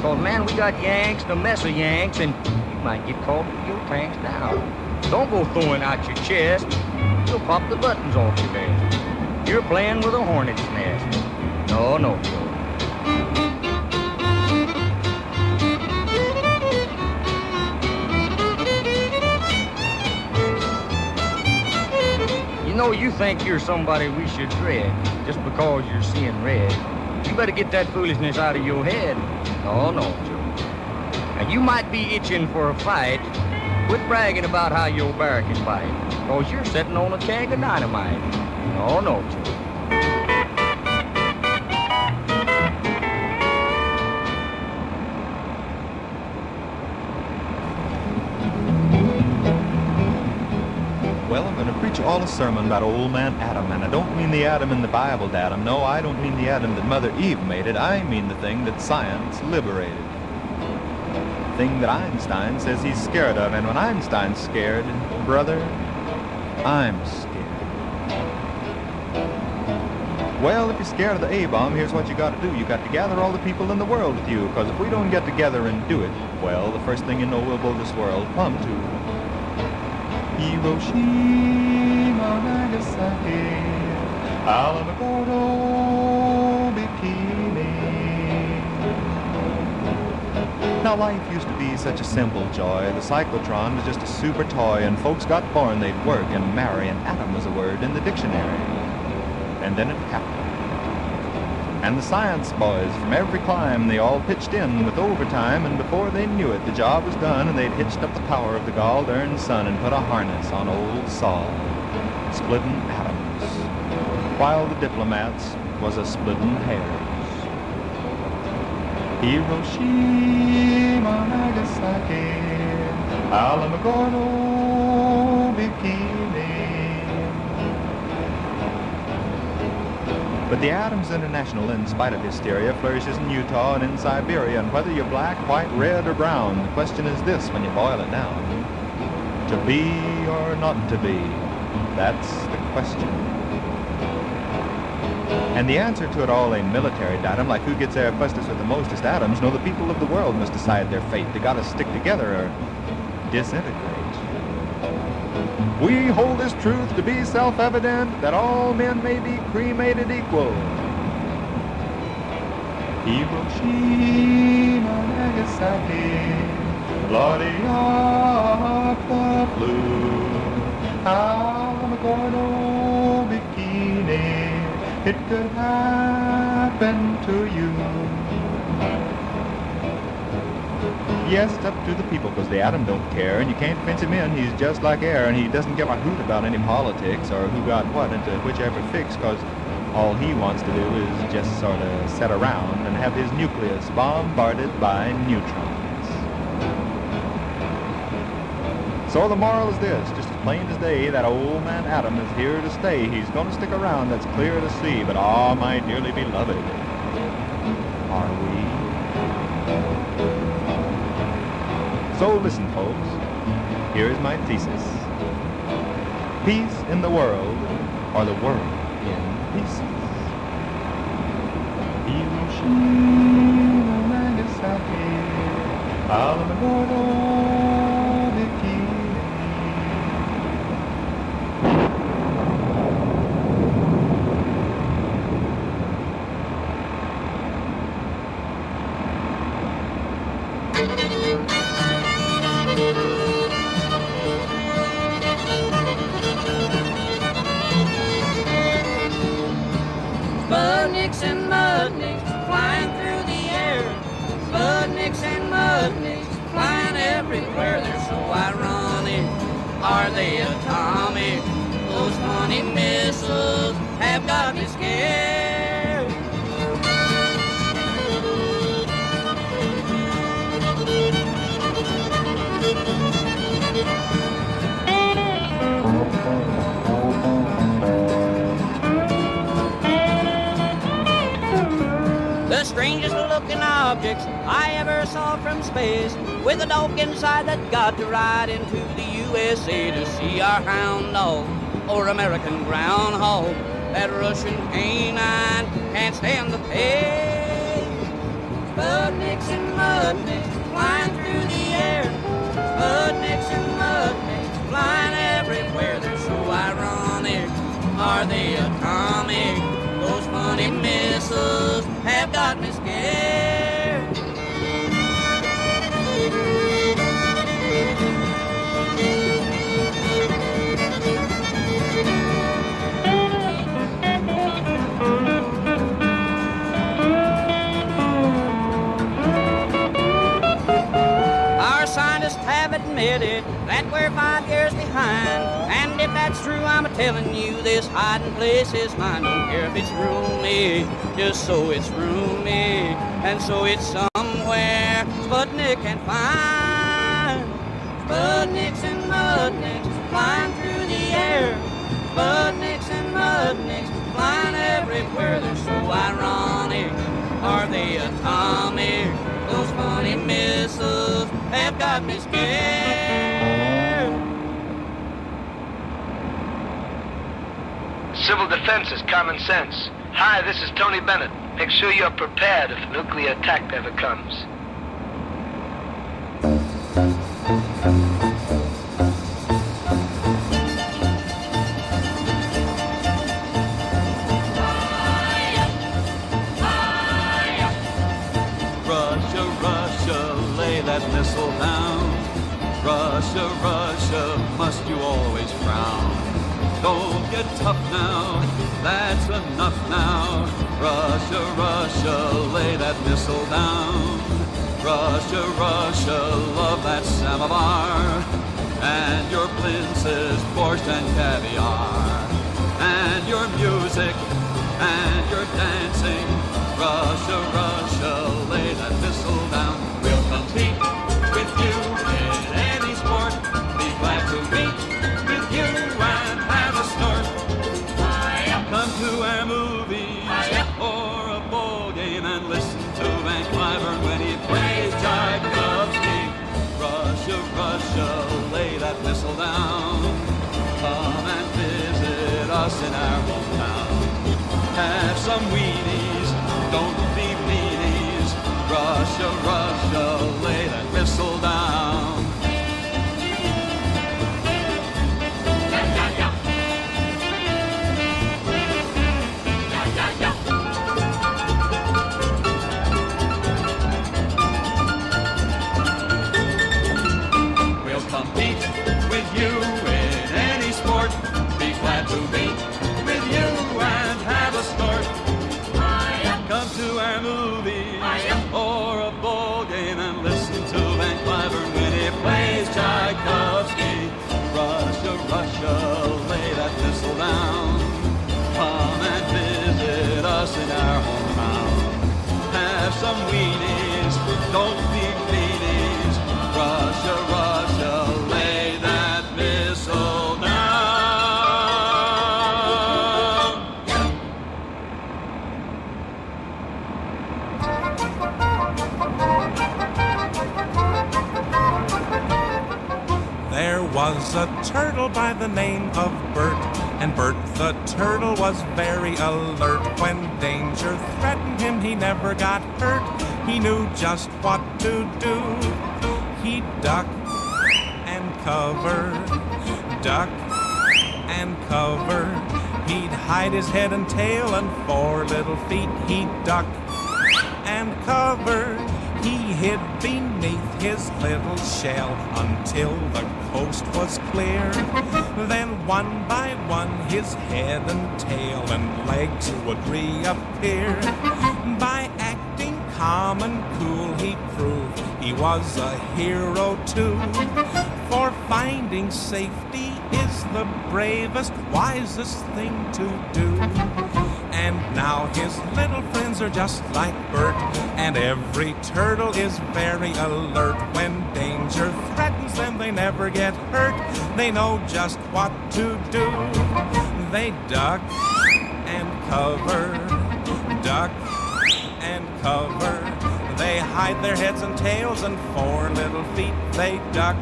'Cause man, we got Yanks, the mess of Yanks, and you might get caught with your tanks down. Don't go throwing out your chest. You'll pop the buttons off your vest. You're playing with a hornet's nest. No, no, Joe. You know, you think you're somebody we should dread just because you're seeing red. You better get that foolishness out of your head. No, no, Joe. Now, you might be itching for a fight. Quit bragging about how your bear can bite, 'cause you're sitting on a keg of dynamite. No, no, Joe. Well, I'm going to preach all a sermon about old man Adam, and I don't mean the Adam in the Bible, Adam. No, I don't mean the Adam that Mother Eve made it. I mean the thing that science liberated. Thing that Einstein says he's scared of, and when Einstein's scared, brother, I'm scared. Well, if you're scared of the A-bomb, here's what you got to do. You got to gather all the people in the world with you, because if we don't get together and do it, well, the first thing you know, we'll blow this world plumb to Hiroshima, Nagasaki, Alamogordo, Bikini. Now, life used to be such a simple joy. The cyclotron was just a super toy, and folks got born, they'd work and marry, and atom was a word in the dictionary. And then it happened. And the science boys from every clime, they all pitched in with overtime, and before they knew it, the job was done, and they'd hitched up the power of the gall-darn sun and put a harness on old Sol, splitting atoms, while the diplomats was a splitting hairs. Hiroshima, Nagasaki, Alamogordo, Bikini. But the Atoms International, in spite of hysteria, flourishes in Utah and in Siberia, and whether you're black, white, red, or brown, the question is this when you boil it down. To be or not to be, that's the question. And the answer to it all ain't military datum, like who gets there fastest with the mostest atoms. No, the people of the world must decide their fate. They gotta stick together or disintegrate. We hold this truth to be self-evident, that all men may be cremated equal. Hiroshima, Nagasaki, Claudia, blue, Alamogordo, Bikini. It could happen to you. Yes, it's up to the people, because the atom don't care, and you can't fence him in. He's just like air, and he doesn't give a hoot about any politics or who got what into whichever fix, because all he wants to do is just sort of sit around and have his nucleus bombarded by neutrons. So the moral is this, just as plain as day, that old man Adam is here to stay. He's going to stick around, that's clear to see, but ah, my dearly beloved, are we? So listen, folks, here is my thesis. Peace in the world, or the world in pieces. Hiroshima, Nagasaki, Alamogordo, Bikini. Sputniks and mudniks flying through the air. Sputniks and mudniks flying everywhere. They're so ironic. Are they atomic? Those funny missiles have got me scared. The strangest looking objects I ever saw from space, with a dog inside that got to ride into the USA to see our hound dog or American groundhog. That Russian canine can't stand the pace. Sputniks and mudniks flying through the air. Sputniks and mudniks flying everywhere. They're so ironic. Are they atomic? Those funny missiles have got me scared. Our scientists have admitted that we're 5 years behind. And if that's true, I'm telling you, this hiding place is mine. Don't care if it's roomy, just so it's roomy. And so it's somewhere Sputnik can find. Sputniks and mudniks flying through the air. Sputniks and mudniks flying everywhere. They're so ironic. Are they atomic? Those funny missiles have got me scared. Civil defense is common sense. Hi, this is Tony Bennett. Make sure you're prepared if a nuclear attack ever comes. Russia, Russia, lay that missile down. Russia, Russia, must you always frown? Don't get tough now, that's enough now. Russia, Russia, lay that missile down. Russia, Russia, love that samovar. And your blintzes, borscht and caviar. And your music, and your dancing. Russia, Russia, lay that missile down. We'll compete with you in any sport. Be glad to meet with you and have a snort. Come to our movies or a ball game and listen to Van Cliburn when he plays Tchaikovsky. Russia, Russia, lay that missile down. Come and visit us in our hometown. Have some weenies, don't be meanies. Russia, Russia, lay that missile down. We'll compete with you in any sport. Be glad to meet with you and have a snort. Come to our movies or a ball game and listen to Van Cliburn when he plays Tchaikovsky. Russia, Russia, lay that missile down. Come and visit us in our hometown. Have some weenies, don't be meanies. Russia, Russia, lay that missile down. There was a turtle by the name of Bert, and Bert the turtle was very alert. When danger threatened him, he never got hurt. He knew just what to do. He'd duck and cover, duck and cover. He'd hide his head and tail and 4 little feet. He'd duck and cover. He hid beneath his little shell until the coast was clear. Then one by one his head and tail and legs would reappear. By acting calm and cool he proved he was a hero too. For finding safety is the bravest, wisest thing to do. And now his little friends are just like Bert, and every turtle is very alert. When danger threatens them, they never get hurt. They know just what to do. They duck and cover, duck and cover. They hide their heads and tails, and 4 little feet they duck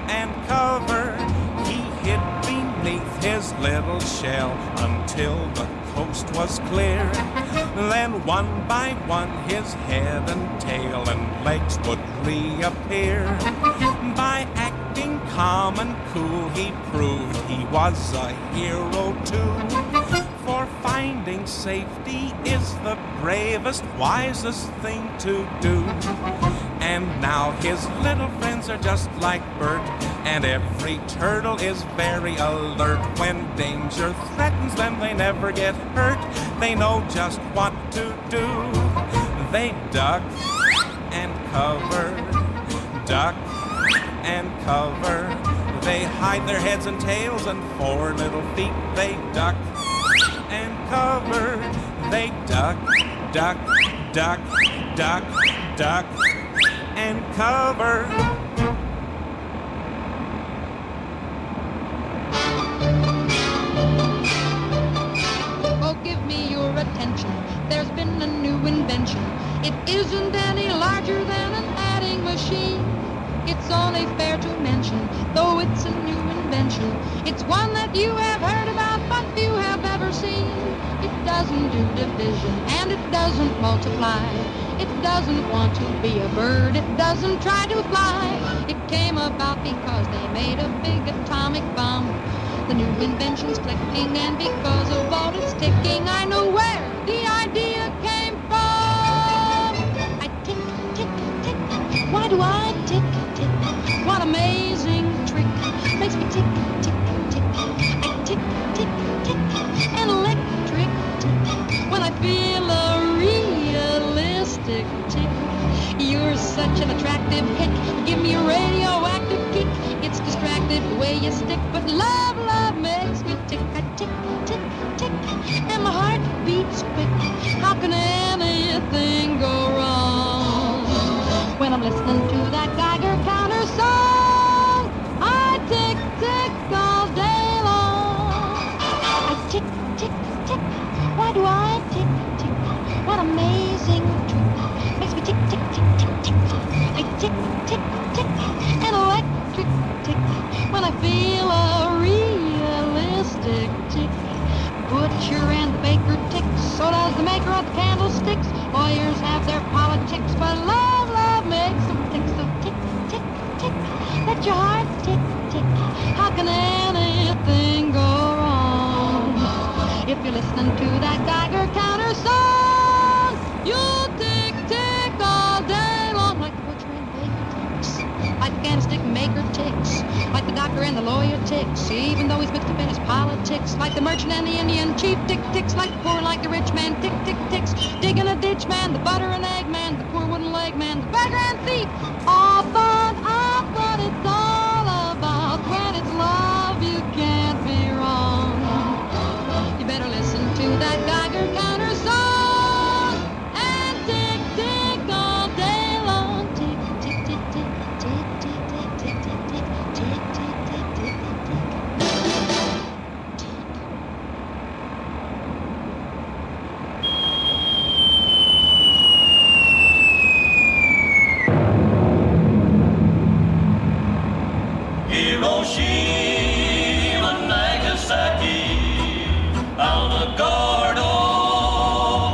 and cover. He hid beneath his little shell until the coast was clear. Then one by one his head and tail and legs would reappear. By acting calm and cool he proved he was a hero too. For finding safety is the bravest, wisest thing to do. And now his little friends are just like Bert, and every turtle is very alert. When danger threatens them, they never get hurt. They know just what to do. They duck and cover, duck and cover. They hide their heads and tails, and 4 little feet they duck and cover. They duck, duck, duck, duck, duck, and cover. Oh, give me your attention. There's been a new invention. It isn't any larger than an adding machine. It's only fair to mention, though it's a new invention, it's one that you have heard about but few have ever seen. It doesn't do division and it doesn't multiply. It doesn't want to be a bird, it doesn't try to fly. It came about because they made a big atomic bomb. The new invention's clicking, and because of all its ticking, I know where the idea came from. I tick, tick, tick. Why do I tick, tick? What amazing trick makes me tick, tick, tick. I tick, tick, tick. An electric tick when I feel a realistic tick. You're such an attractive hick. Give me a radioactive kick. It's distracted the way you stick, but love, love makes me tick. I tick, tick, tick, and my heart beats quick. How can anything go wrong when I'm listening to that Geiger counter song? I tick, tick all day long. I tick, tick, tick. Why do I tick, tick? What amazing trick makes me tick, tick, tick, tick, tick. I tick, tick, tick, an electric tick when I feel a realistic tick. Butcher and the baker ticks, so does the maker of the candlesticks. Lawyers have their politics, but love, love makes them tick. So tick, tick, tick, let your heart tick, tick. How can anything go wrong if you're listening to that Geiger counter song? You'll tick, tick all day long, like the butcher and baker ticks, like the candlestick maker ticks, like the doctor and the lawyer ticks, even though he's mixed up in his politics, like the merchant and the Indian chief tick ticks, like the poor, like the rich man tick, tick, ticks, digging a ditch man, the butter and egg man, the poor wooden leg man, the beggar and thief, all thought of what it's all about. When it's love, you can't be wrong. You better listen to that Geiger counter song and tick, tick all day long. Tick, tick, tick, tick, tick, tick, tick, tick, tick, tick, tick, tick, tick, tick, tick. Hiroshima, Nagasaki, Aldegardo,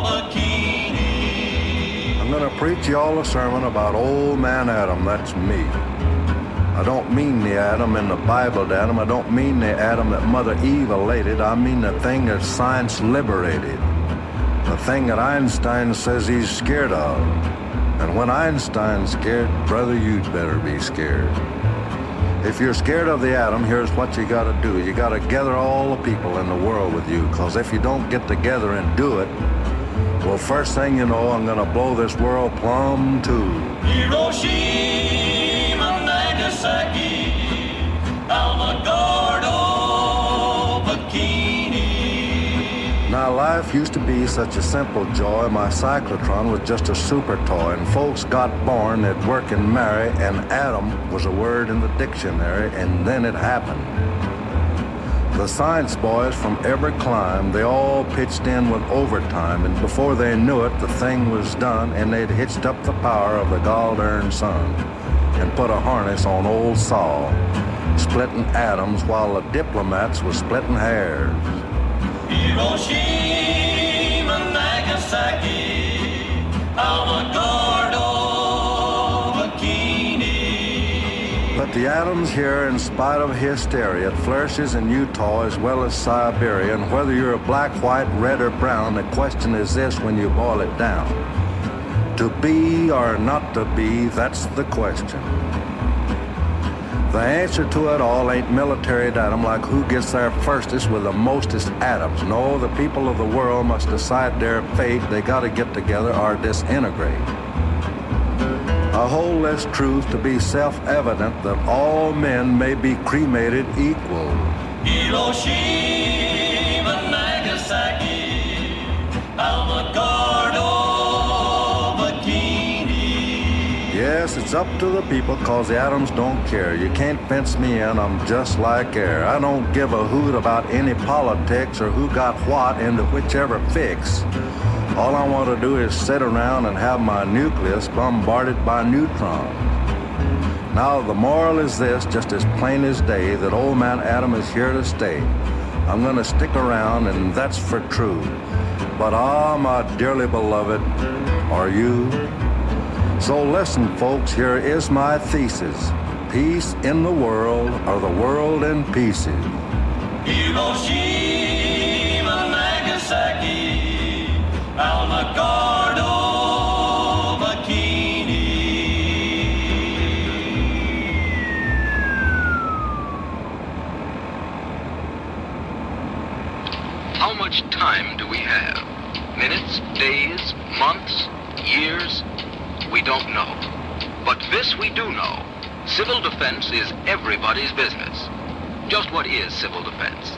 Bikini. I'm going to preach y'all a sermon about old man Adam. That's me. I don't mean the Adam in the Bible, Adam. I don't mean the Adam that Mother Eve elated. I mean the thing that science liberated. The thing that Einstein says he's scared of. And And when Einstein's scared, brother, you'd better be scared. If you're scared of the atom, here's what you gotta do. You gotta gather all the people in the world with you, because if you don't get together and do it, well, first thing you know, I'm gonna blow this world plumb too. Hiroshima, Nagasaki, Alamogordo, Bikini. Now, life used to be such a simple joy. My cyclotron was just a super toy, and folks got born, they'd work and marry, and atom was a word in the dictionary, and then it happened. The science boys from every clime, they all pitched in with overtime, and before they knew it, the thing was done, and they'd hitched up the power of the gall-darn sun and put a harness on old Saul, splitting atoms while the diplomats were splitting hairs. Hiroshima, Nagasaki, Alamogordo, Bikini. But the atom's here in spite of hysteria. It flourishes in Utah as well as Siberia. And whether you're black, white, red, or brown, the question is this when you boil it down. To be or not to be, that's the question. The answer to it all ain't military datum like who gets there firstest with the mostest atoms. No, the people of the world must decide their fate. They gotta get together or disintegrate. I hold this truth to be self-evident that all men may be cremated equal. Hiroshima, Nagasaki, Alamogordo, Bikini. Yes, it's up to the people, cause the atoms don't care. You can't fence me in, I'm just like air. I don't give a hoot about any politics or who got what into whichever fix. All I want to do is sit around and have my nucleus bombarded by neutrons. Now the moral is this, just as plain as day, that old man Atom is here to stay. I'm gonna stick around, and that's for true. But ah, my dearly beloved, are you? So listen, folks, here is my thesis. Peace in the world, or the world in pieces. Hiroshima, Nagasaki, Alamogordo, Bikini. How much time do we have? Minutes, days, months, years? We don't know. But this we do know. Civil defense is everybody's business. Just what is civil defense?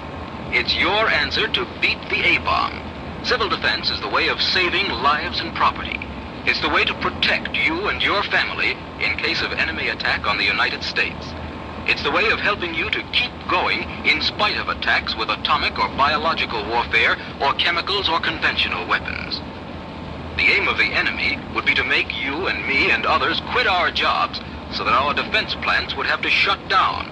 It's your answer to beat the A-bomb. Civil defense is the way of saving lives and property. It's the way to protect you and your family in case of enemy attack on the United States. It's the way of helping you to keep going in spite of attacks with atomic or biological warfare or chemicals or conventional weapons. The aim of the enemy would be to make you and me and others quit our jobs so that our defense plants would have to shut down.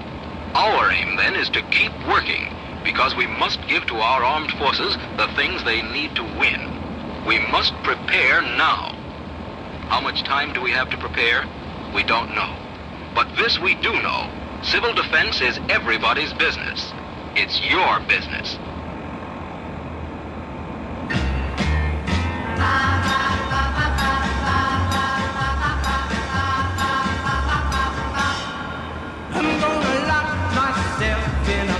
Our aim then is to keep working, because we must give to our armed forces the things they need to win. We must prepare now. How much time do we have to prepare? We don't know. But this we do know. Civil defense is everybody's business. It's your business. I'm gonna lock myself in a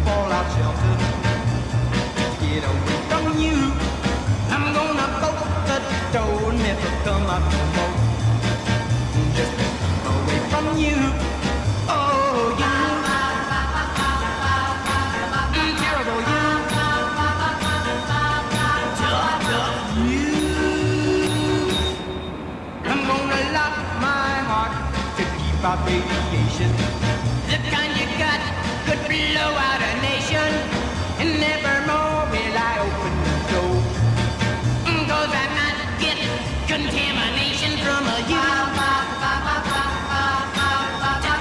fallout shelter to get away from you. I'm gonna bolt the door, never come out no more. Just away from you. Oh, you. Terrible you. Tough you. I'm gonna lock my heart to keep out radiation. The kind you got could blow out a nation. And nevermore will I open the door. 'Cause I might get contamination from a you.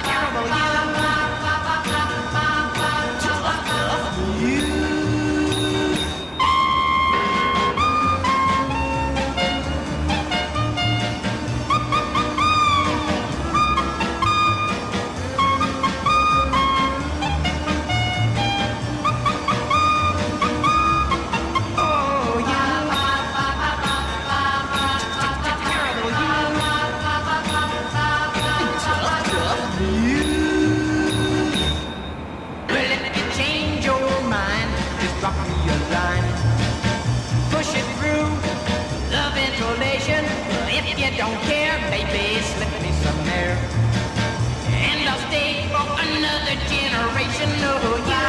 Terrible you. Tough you. Oh, you. Terrible you. don't care, baby, slip me some air. And I'll stay for another generation. Oh, you.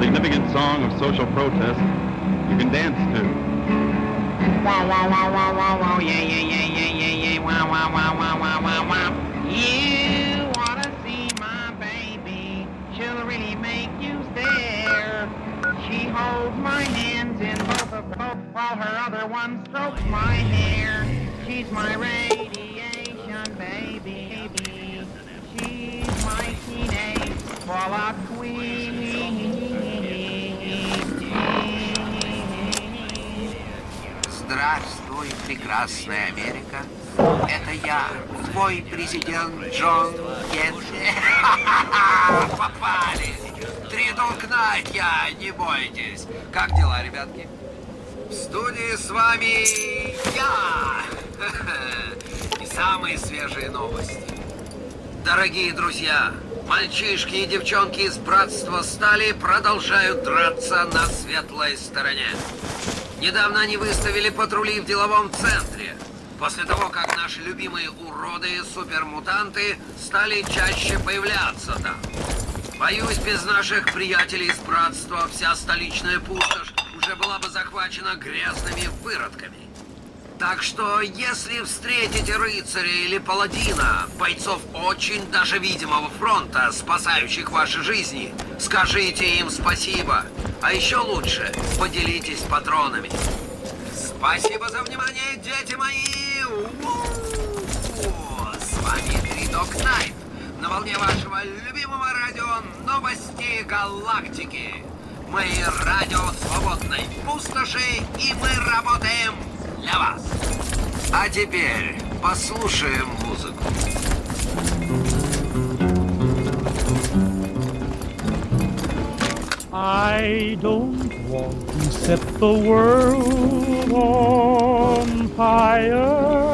Significant song of social protest you can dance to. Wow, wow, wow, wow, wow, wow, yeah, yeah, yeah, yeah, yeah, yeah, wow, wow, wow, wow, wow, wow, wow. You wanna see my baby, she'll really make you stare. She holds my hands in both of both, while her other one strokes my hair. She's my radiation baby, she's my teenage fallout queen. Здравствуй, прекрасная Америка. Это я, твой президент Джон Кеннеди. Попали! Тридолкнать я, не бойтесь. Как дела, ребятки? В студии с вами я. И самые свежие новости. Дорогие друзья, мальчишки и девчонки из братства стали продолжают драться на светлой стороне. Недавно они выставили патрули в деловом центре, после того, как наши любимые уроды, супермутанты, стали чаще появляться там. Боюсь, без наших приятелей из братства вся столичная пустошь уже была бы захвачена грязными выродками. Так что, если встретите рыцаря или паладина, бойцов очень даже видимого фронта, спасающих ваши жизни, скажите им спасибо. А еще лучше, поделитесь патронами. Спасибо за внимание, дети мои! С вами Тридок Найт. На волне вашего любимого радио «Новости галактики». Мы радио свободной пустоши, и мы работаем для вас. А теперь послушаем музыку. I don't want to set the world on fire.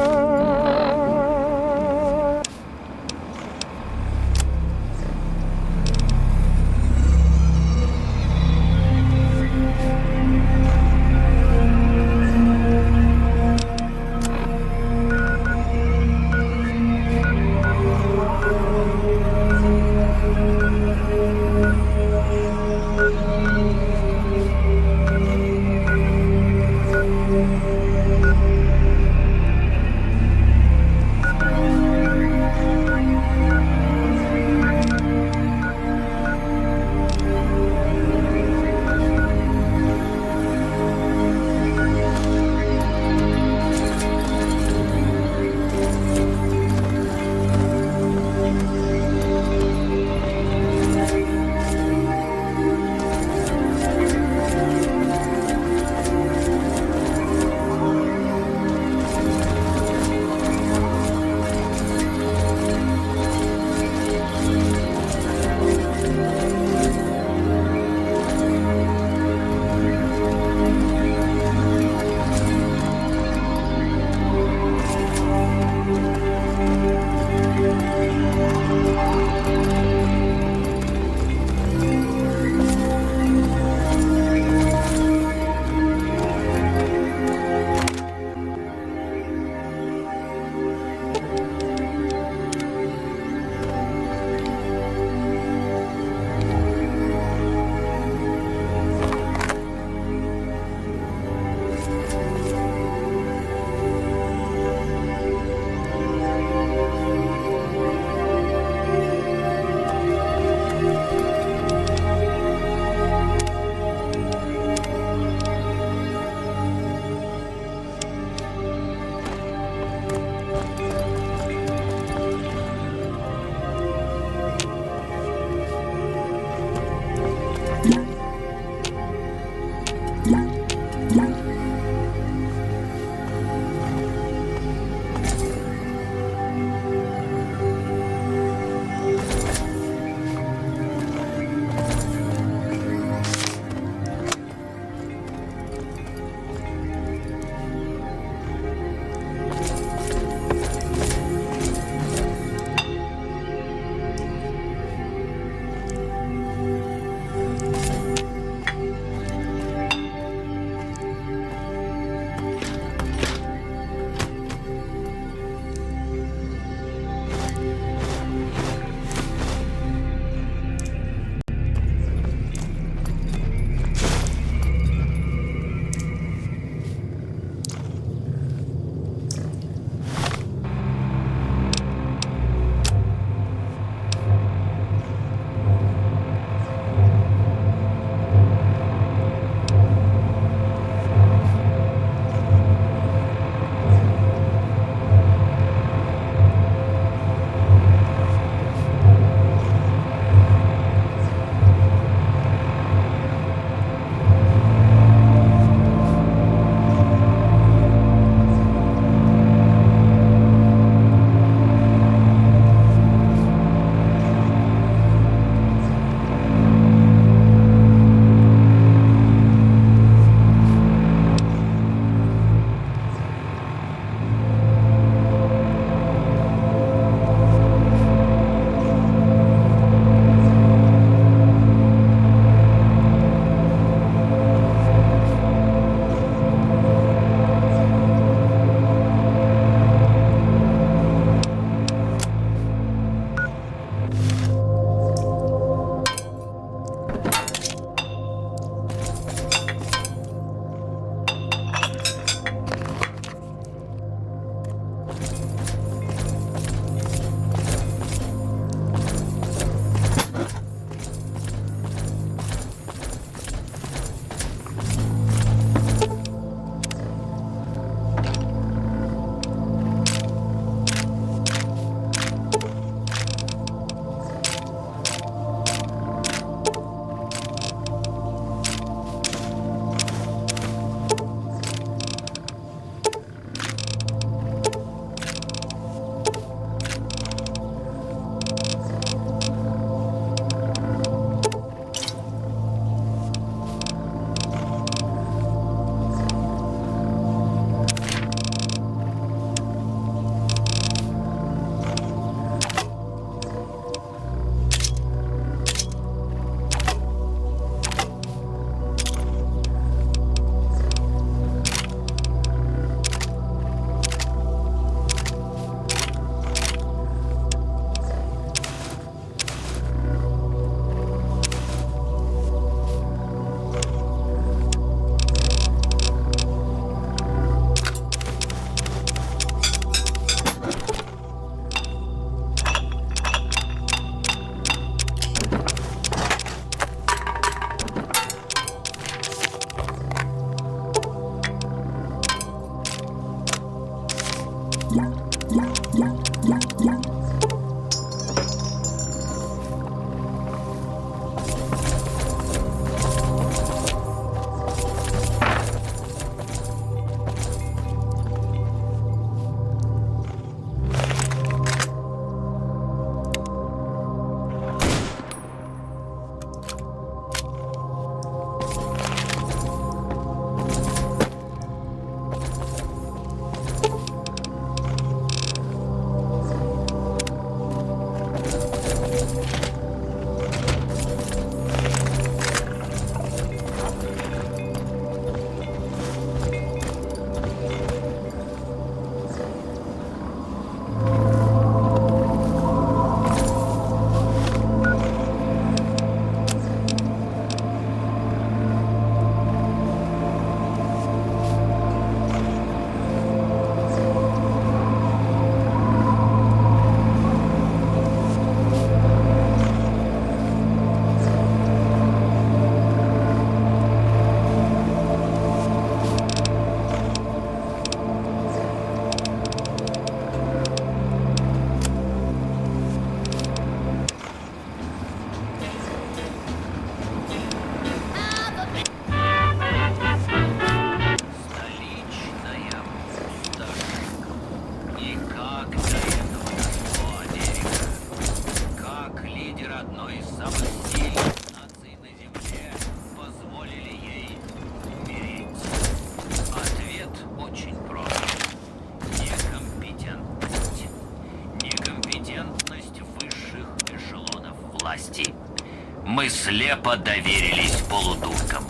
Мы слепо доверились полудуркам.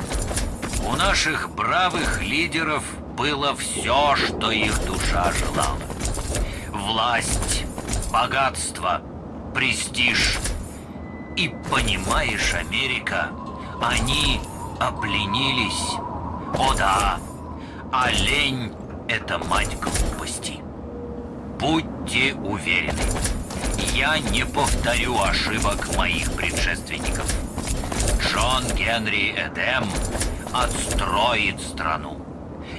У наших бравых лидеров было все, что их душа желала. Власть, богатство, престиж. И, понимаешь, Америка, они обленились. О да, а лень — это мать глупости. Будьте уверены, я не повторю ошибок моих предшественников. Джон Генри Эдем отстроит страну.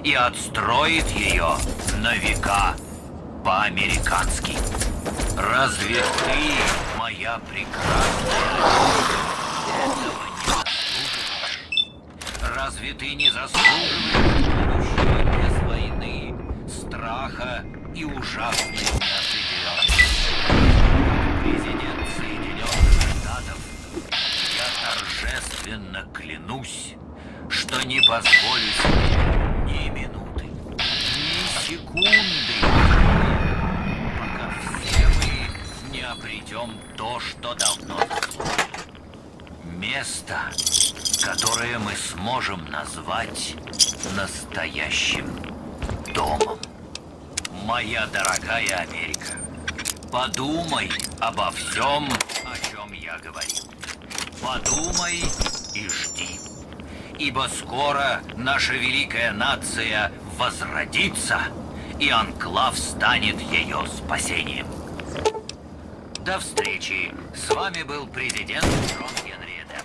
И отстроит ее на века по-американски. Разве ты, моя прекрасная, этого не заслуживаешь? Разве ты не заслуживаешь будущего без войны, страха и ужасной неопределенности? Президент Соединенных Штатов, я торжественно клянусь, что не позволю себе ни минуты, ни секунды, пока все мы не обретем то, что давно заслужили. Место, которое мы сможем назвать настоящим домом. Моя дорогая Америка, подумай обо всем, о чем я говорил. Подумай и жди. Ибо скоро наша великая нация возродится, и анклав станет ее спасением. До встречи. С вами был президент Джон Генри Эдем.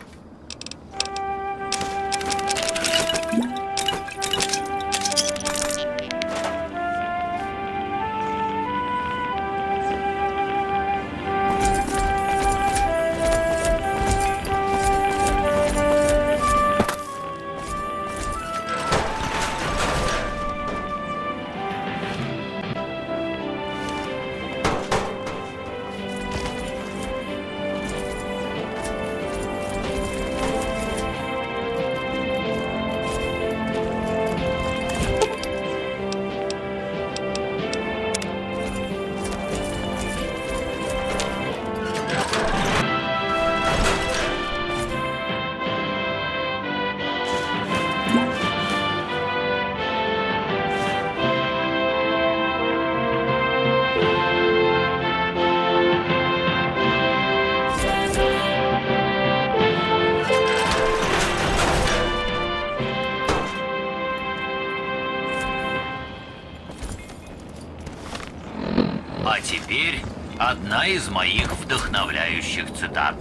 А теперь одна из моих вдохновляющих цитат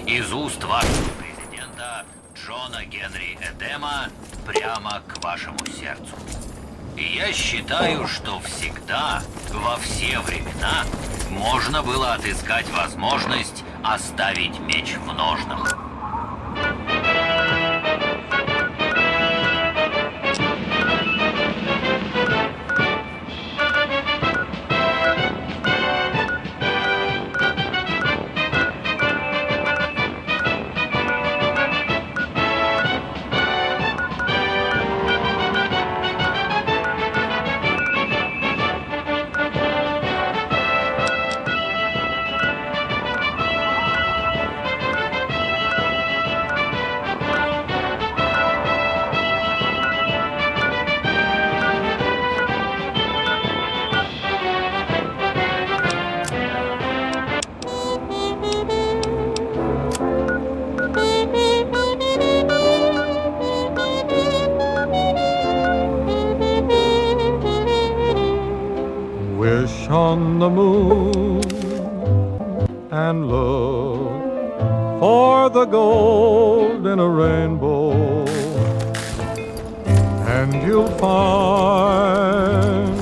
из уст вашего президента Джона Генри Эдема прямо к вашему сердцу. И я считаю, что всегда, во все времена, можно было отыскать возможность оставить меч в ножнах. Wish on the moon and look for the gold in a rainbow, and you'll find